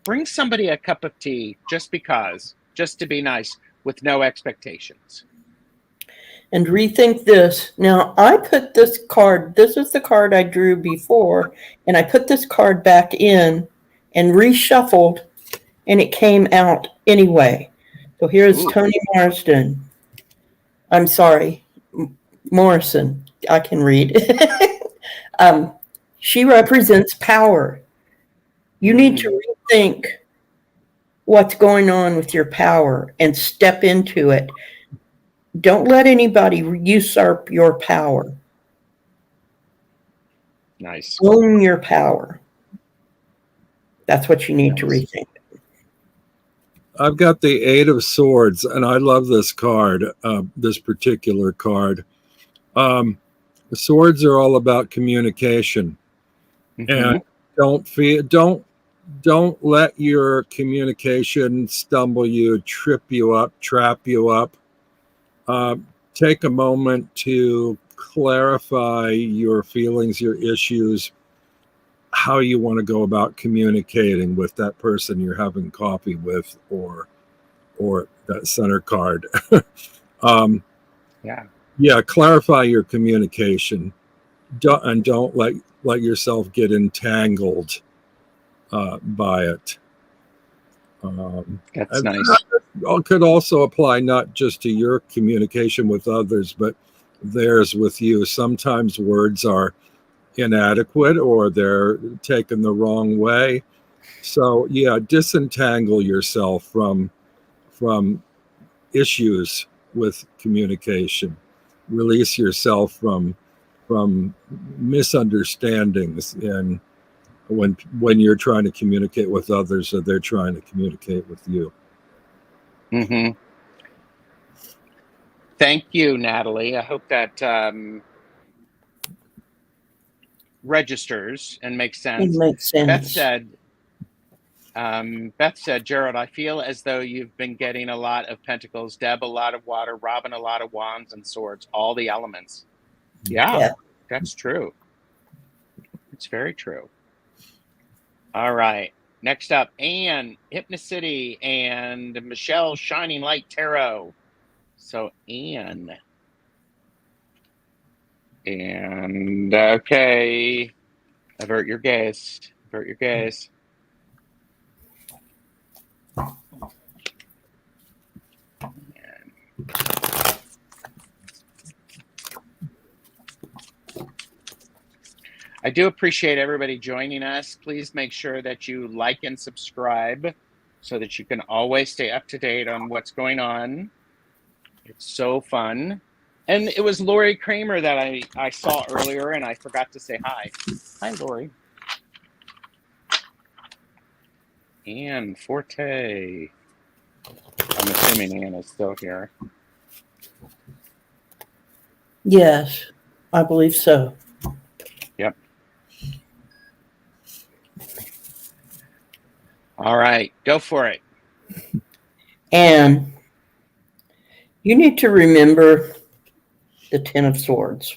bring somebody a cup of tea just because, just to be nice, with no expectations. And rethink this. Now, I put this card, this is the card I drew before, and I put this card back in and reshuffled, and it came out anyway. So here's Ooh. Toni Marsden. I'm sorry, Morrison. I can read. She represents power. You need to rethink what's going on with your power and step into it. Don't let anybody usurp your power. Nice. Own your power. That's what you need to Nice. rethink. I've got the Eight of Swords, and I love this card, this particular card. The swords are all about communication, and don't let your communication stumble you, trip you up, trap you up. Take a moment to clarify your feelings, your issues, how you want to go about communicating with that person you're having coffee with, or that center card. Yeah, clarify your communication. Don't let yourself get entangled by it. That's nice. That could also apply not just to your communication with others, but theirs with you. Sometimes words are inadequate or they're taken the wrong way. So yeah, disentangle yourself from issues with communication. Release yourself from misunderstandings, and when you're trying to communicate with others or they're trying to communicate with you. Thank you, Natalie. I hope that registers and makes sense. It makes sense. Beth said, Gerald, I feel as though you've been getting a lot of pentacles, Deb, a lot of water, Robin, a lot of wands and swords, all the elements. Yeah. That's true. It's very true. All right. Next up, Anne, Hypnocity, and Michelle, Shining Light Tarot. So, Anne. And, okay. Avert your gaze. Avert your gaze. I do appreciate everybody joining us. Please make sure that you like and subscribe so that you can always stay up to date on what's going on. It's so fun. And it was Lori Kramer that I saw earlier, and I forgot to say hi. Hi, Lori. Anne Forte. I'm assuming Anne is still here. Yes, I believe so. Yep. All right, go for it. And you need to remember the Ten of Swords.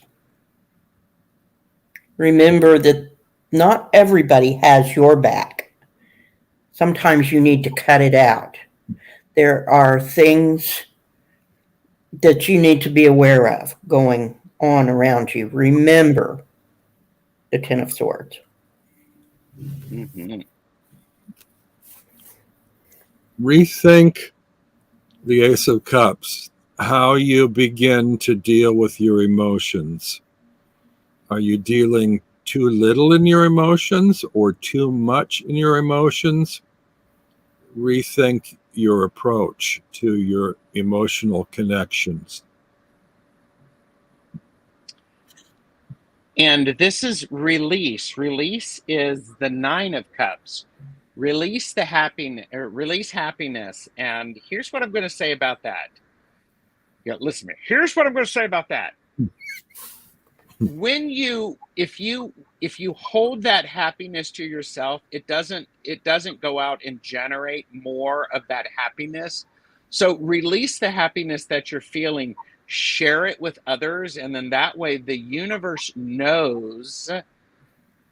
Remember that not everybody has your back. Sometimes you need to cut it out. There are things that you need to be aware of going on around you. Remember the Ten of Swords. Rethink the Ace of Cups, how you begin to deal with your emotions. Are you dealing too little in your emotions or too much in your emotions? Rethink your approach to your emotional connections. And this is release. Release is the Nine of Cups. Release the happiness, or release happiness. And here's what I'm going to say about that. Yeah, listen to me. Here's what I'm going to say about that. When if you hold that happiness to yourself, it doesn't go out and generate more of that happiness. So release the happiness that you're feeling, share it with others, and then that way the universe knows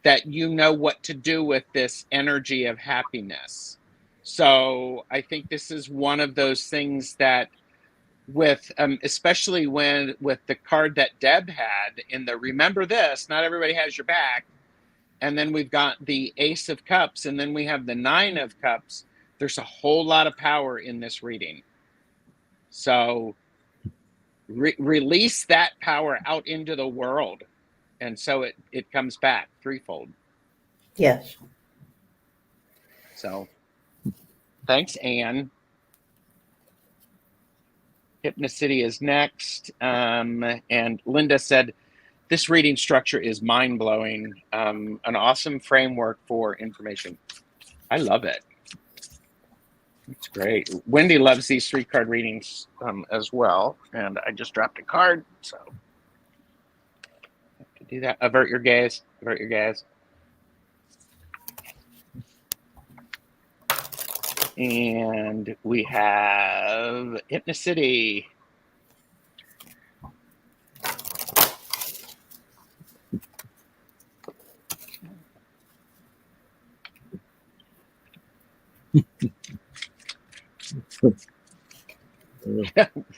that you know what to do with this energy of happiness. So I think this is one of those things that with especially when with the card that Deb had in the remember this, not everybody has your back. And then we've got the Ace of Cups, and then we have the Nine of Cups. There's a whole lot of power in this reading. So release that power out into the world. And so it comes back threefold. Yes. So thanks, Anne. Hypnocity is next. And Linda said, this reading structure is mind-blowing. An awesome framework for information. I love it. It's great. Wendy loves these 3-card readings as well. And I just dropped a card, so have to do that. Avert your gaze. Avert your gaze. And we have Hypnocity.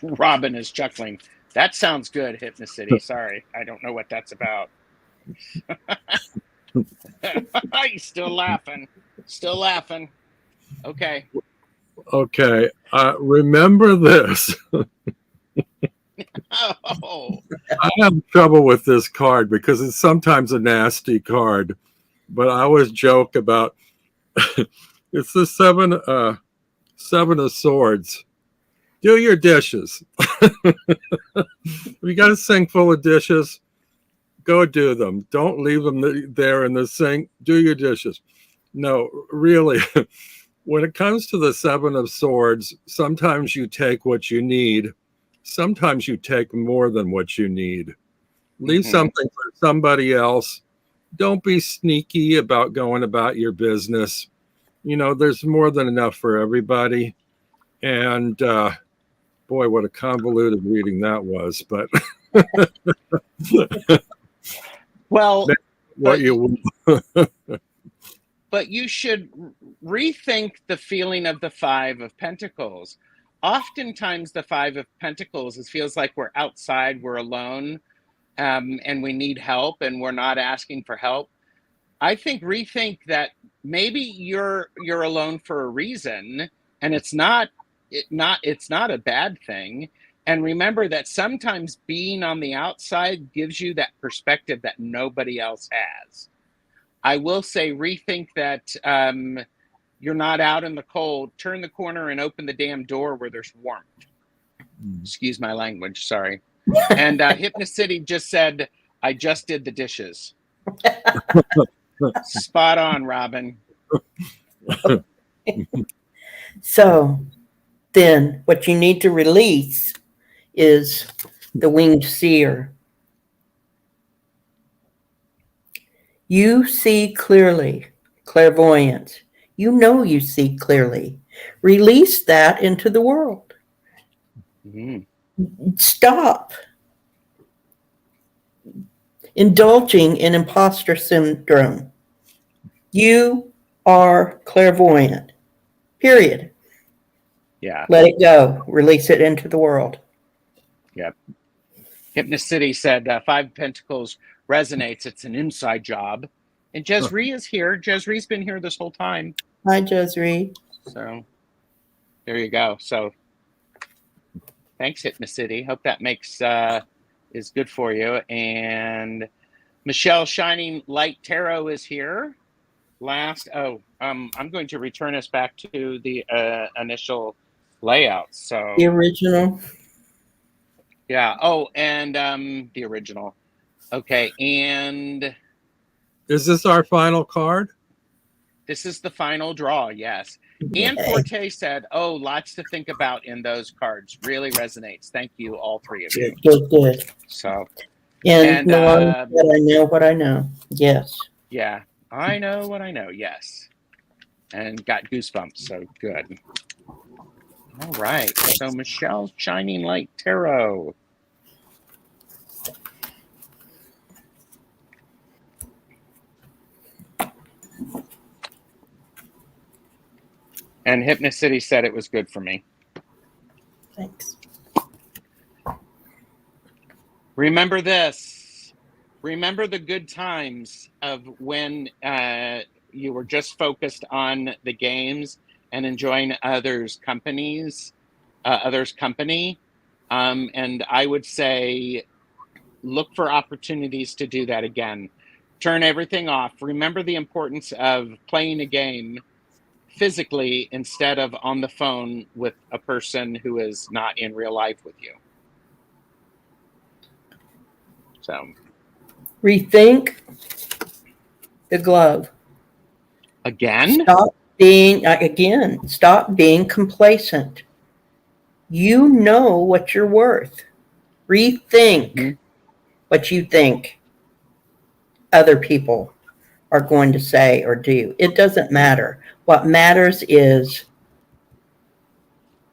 Robin is chuckling. That sounds good, Hypnocity. Sorry, I don't know what that's about. He's still laughing. Still laughing. Okay. Okay. Remember this. Oh. I have trouble with this card because it's sometimes a nasty card, but I always joke about it's the seven of swords. Do your dishes. If you got a sink full of dishes, go do them. Don't leave them there in the sink. Do your dishes. No, really, when it comes to the 7 of swords, sometimes you take what you need. Sometimes you take more than what you need. Leave something for somebody else. Don't be sneaky about going about your business. You know, there's more than enough for everybody. And boy, what a convoluted reading that was. But well, what you but you should rethink the feeling of the 5 of Pentacles. Oftentimes, the 5 of Pentacles, it feels like we're outside, we're alone, and we need help, and we're not asking for help. I think rethink that maybe you're alone for a reason, and it's not a bad thing. And remember that sometimes being on the outside gives you that perspective that nobody else has. I will say rethink that you're not out in the cold. Turn the corner and open the damn door where there's warmth. Excuse my language, sorry. And Hypnocity just said, I just did the dishes. Spot on, Robin. So then what you need to release is the winged seer. You see clearly, clairvoyance. You know you see clearly. Release that into the world. Stop indulging in imposter syndrome. You are clairvoyant. Period. Yeah. Let it go. Release it into the world. Yep. Hypnocity said 5 of Pentacles resonates. It's an inside job. And Jezree is here. Jezree's been here this whole time. Hi, Jezree. So there you go. So thanks, Hypnocity. Hope that makes is good for you. And Michelle Shining Light Tarot is here. I'm going to return us back to the initial layout. So The original. Yeah. Oh, and the original. Okay, and is this our final card? this is the final draw, yes. Yay. Ann Forte said, oh, lots to think about in those cards. Really resonates. Thank you, all 3 of you. Good. So, And Milana said, I know what I know. Yes. Yeah, I know what I know, yes. And got goosebumps, so good. All right, so Michelle Shining Light Tarot. And Hypnocity said it was good for me. Thanks. Remember this. Remember the good times of when you were just focused on the games and enjoying others' company. And I would say look for opportunities to do that again. Turn everything off. Remember the importance of playing a game physically instead of on the phone with a person who is not in real life with you. So, Rethink the glove. again? Stop being complacent. You know what you're worth. Rethink what you think other people are going to say or do. It doesn't matter. What matters is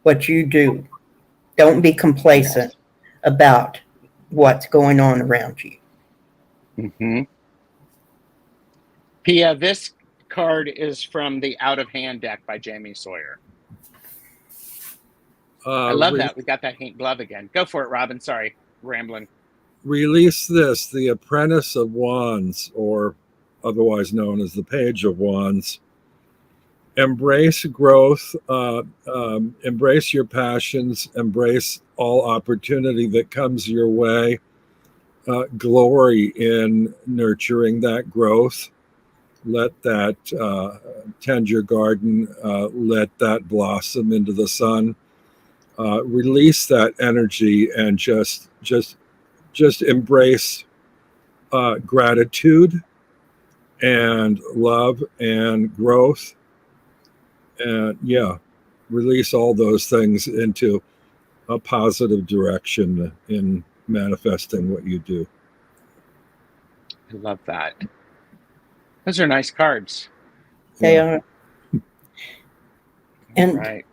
what you do. Don't be complacent about what's going on around you. Mm-hmm. Pia, this card is from the Out of Hand deck by Jamie Sawyer. I love that. We got that glove again. Go for it, Robin. Sorry, rambling. Release this, the Apprentice of Wands, or otherwise known as the Page of Wands. Embrace growth, embrace your passions, embrace all opportunity that comes your way. Glory in nurturing that growth. Let that tend your garden, let that blossom into the sun. Release that energy and just embrace gratitude and love and growth, and release all those things into a positive direction in manifesting what you do. I love that. Those are nice cards. They are. And right.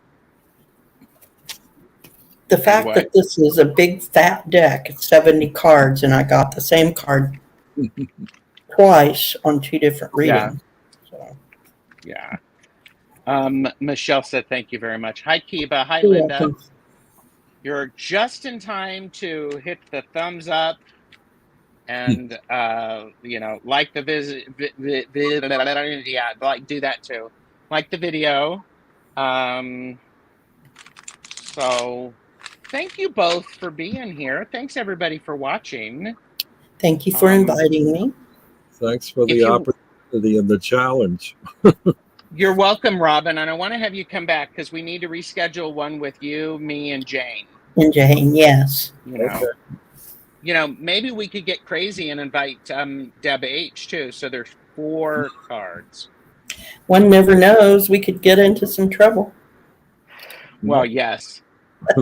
The fact that this is a big fat deck, it's 70 cards, and I got the same card twice on 2 different readings. Yeah. Michelle said thank you very much. Hi, Kiba. Hi, Linda. Welcome. You're just in time to hit the thumbs up and like the do that too. Like the video. So thank you both for being here. Thanks everybody for watching. Thank you for inviting me. Thanks for the opportunity and the challenge. You're welcome, Robin. And I want to have you come back because we need to reschedule one with you, me, and Jane. And Jane, yes. Maybe we could get crazy and invite Deb H too. So there's 4 cards. One never knows. We could get into some trouble. Well, yes.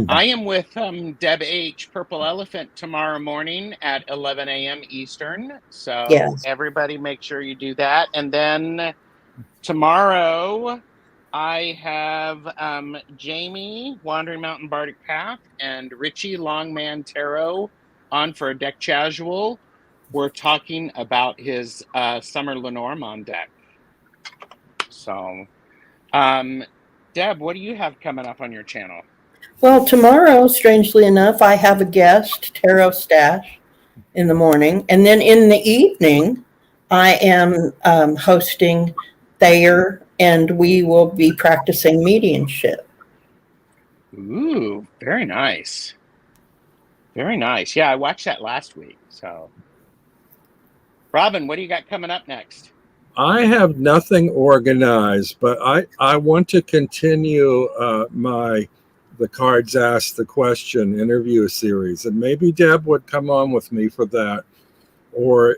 I am with Deb H. Purple Elephant tomorrow morning at 11 a.m. Eastern. So everybody make sure you do that. And then tomorrow I have Jamie, Wandering Mountain Bardic Path, and Richie, Longman Tarot on for a deck casual. We're talking about his Summer Lenormand deck. So, Deb, what do you have coming up on your channel? Well, tomorrow, strangely enough, I have a guest, Tarot Stash, in the morning. And then in the evening, I am hosting Thayer, and we will be practicing mediumship. Ooh, very nice. Very nice. Yeah, I watched that last week. So, Robin, what do you got coming up next? I have nothing organized, but I want to continue the Cards Ask the Question interview series, and maybe Deb would come on with me for that. Or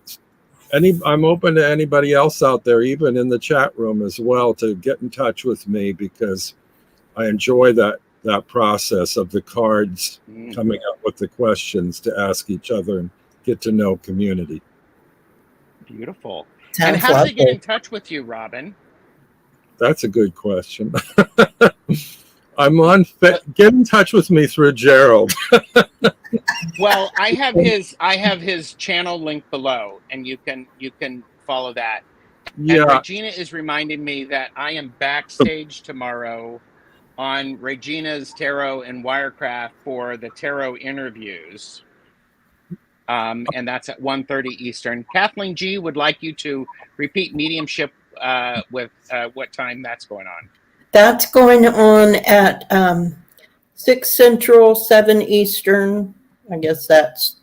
I'm open to anybody else out there, even in the chat room as well, to get in touch with me, because I enjoy that process of the cards coming up with the questions to ask each other and get to know community. Beautiful. And how do they get in touch with you, Robin? That's a good question. I'm on. Get in touch with me through Gerald. Well, I have his channel link below, and you can follow that. And Yeah, Regina is reminding me that I am backstage tomorrow on Regina's Tarot and Wirecraft for the tarot interviews. And that's at 1:30 Eastern. Kathleen G would like you to repeat mediumship with what time that's going on. That's going on at 6 Central, 7 Eastern. I guess that's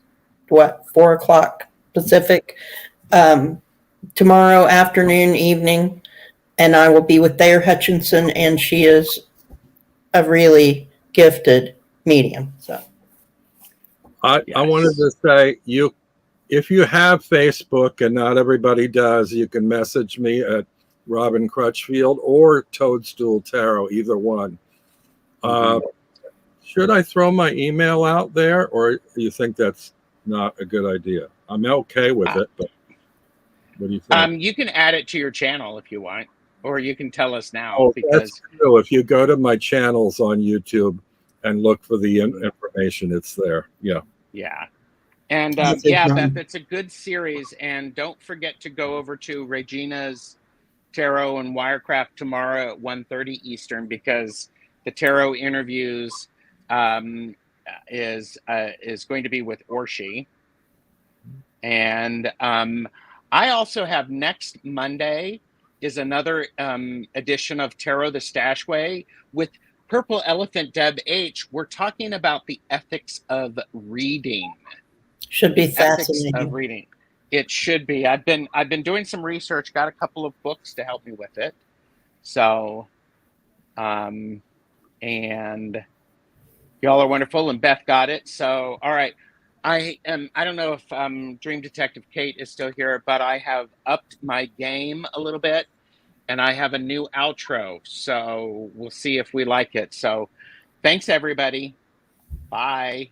what, 4 o'clock Pacific. Tomorrow afternoon, evening. And I will be with Thayer Hutchinson, and she is a really gifted medium. So I wanted to say, if you have Facebook, and not everybody does, you can message me at Robin Crutchfield or Toadstool Tarot, either one. Should I throw my email out there, or do you think that's not a good idea? I'm okay with it, but what do you think? You can add it to your channel if you want, or you can tell us now, Oh, that's because true. If you go to my channels on YouTube and look for the information, it's there. Yeah. yeah. And That's yeah, it, Beth, it's a good series. And don't forget to go over to Regina's Tarot and Wirecraft tomorrow at 1:30 Eastern, because the tarot interviews is going to be with Orshi. And I also have next Monday is another edition of Tarot the Stash Way with Purple Elephant Deb H. We're talking about the ethics of reading. should be The ethics of fascinating. reading. It should be. I've been doing some research, got a couple of books to help me with it. So and y'all are wonderful, and Beth got it. So all right. I don't know if Dream Detective Kate is still here, but I have upped my game a little bit, and I have a new outro. So we'll see if we like it. So thanks, everybody. Bye.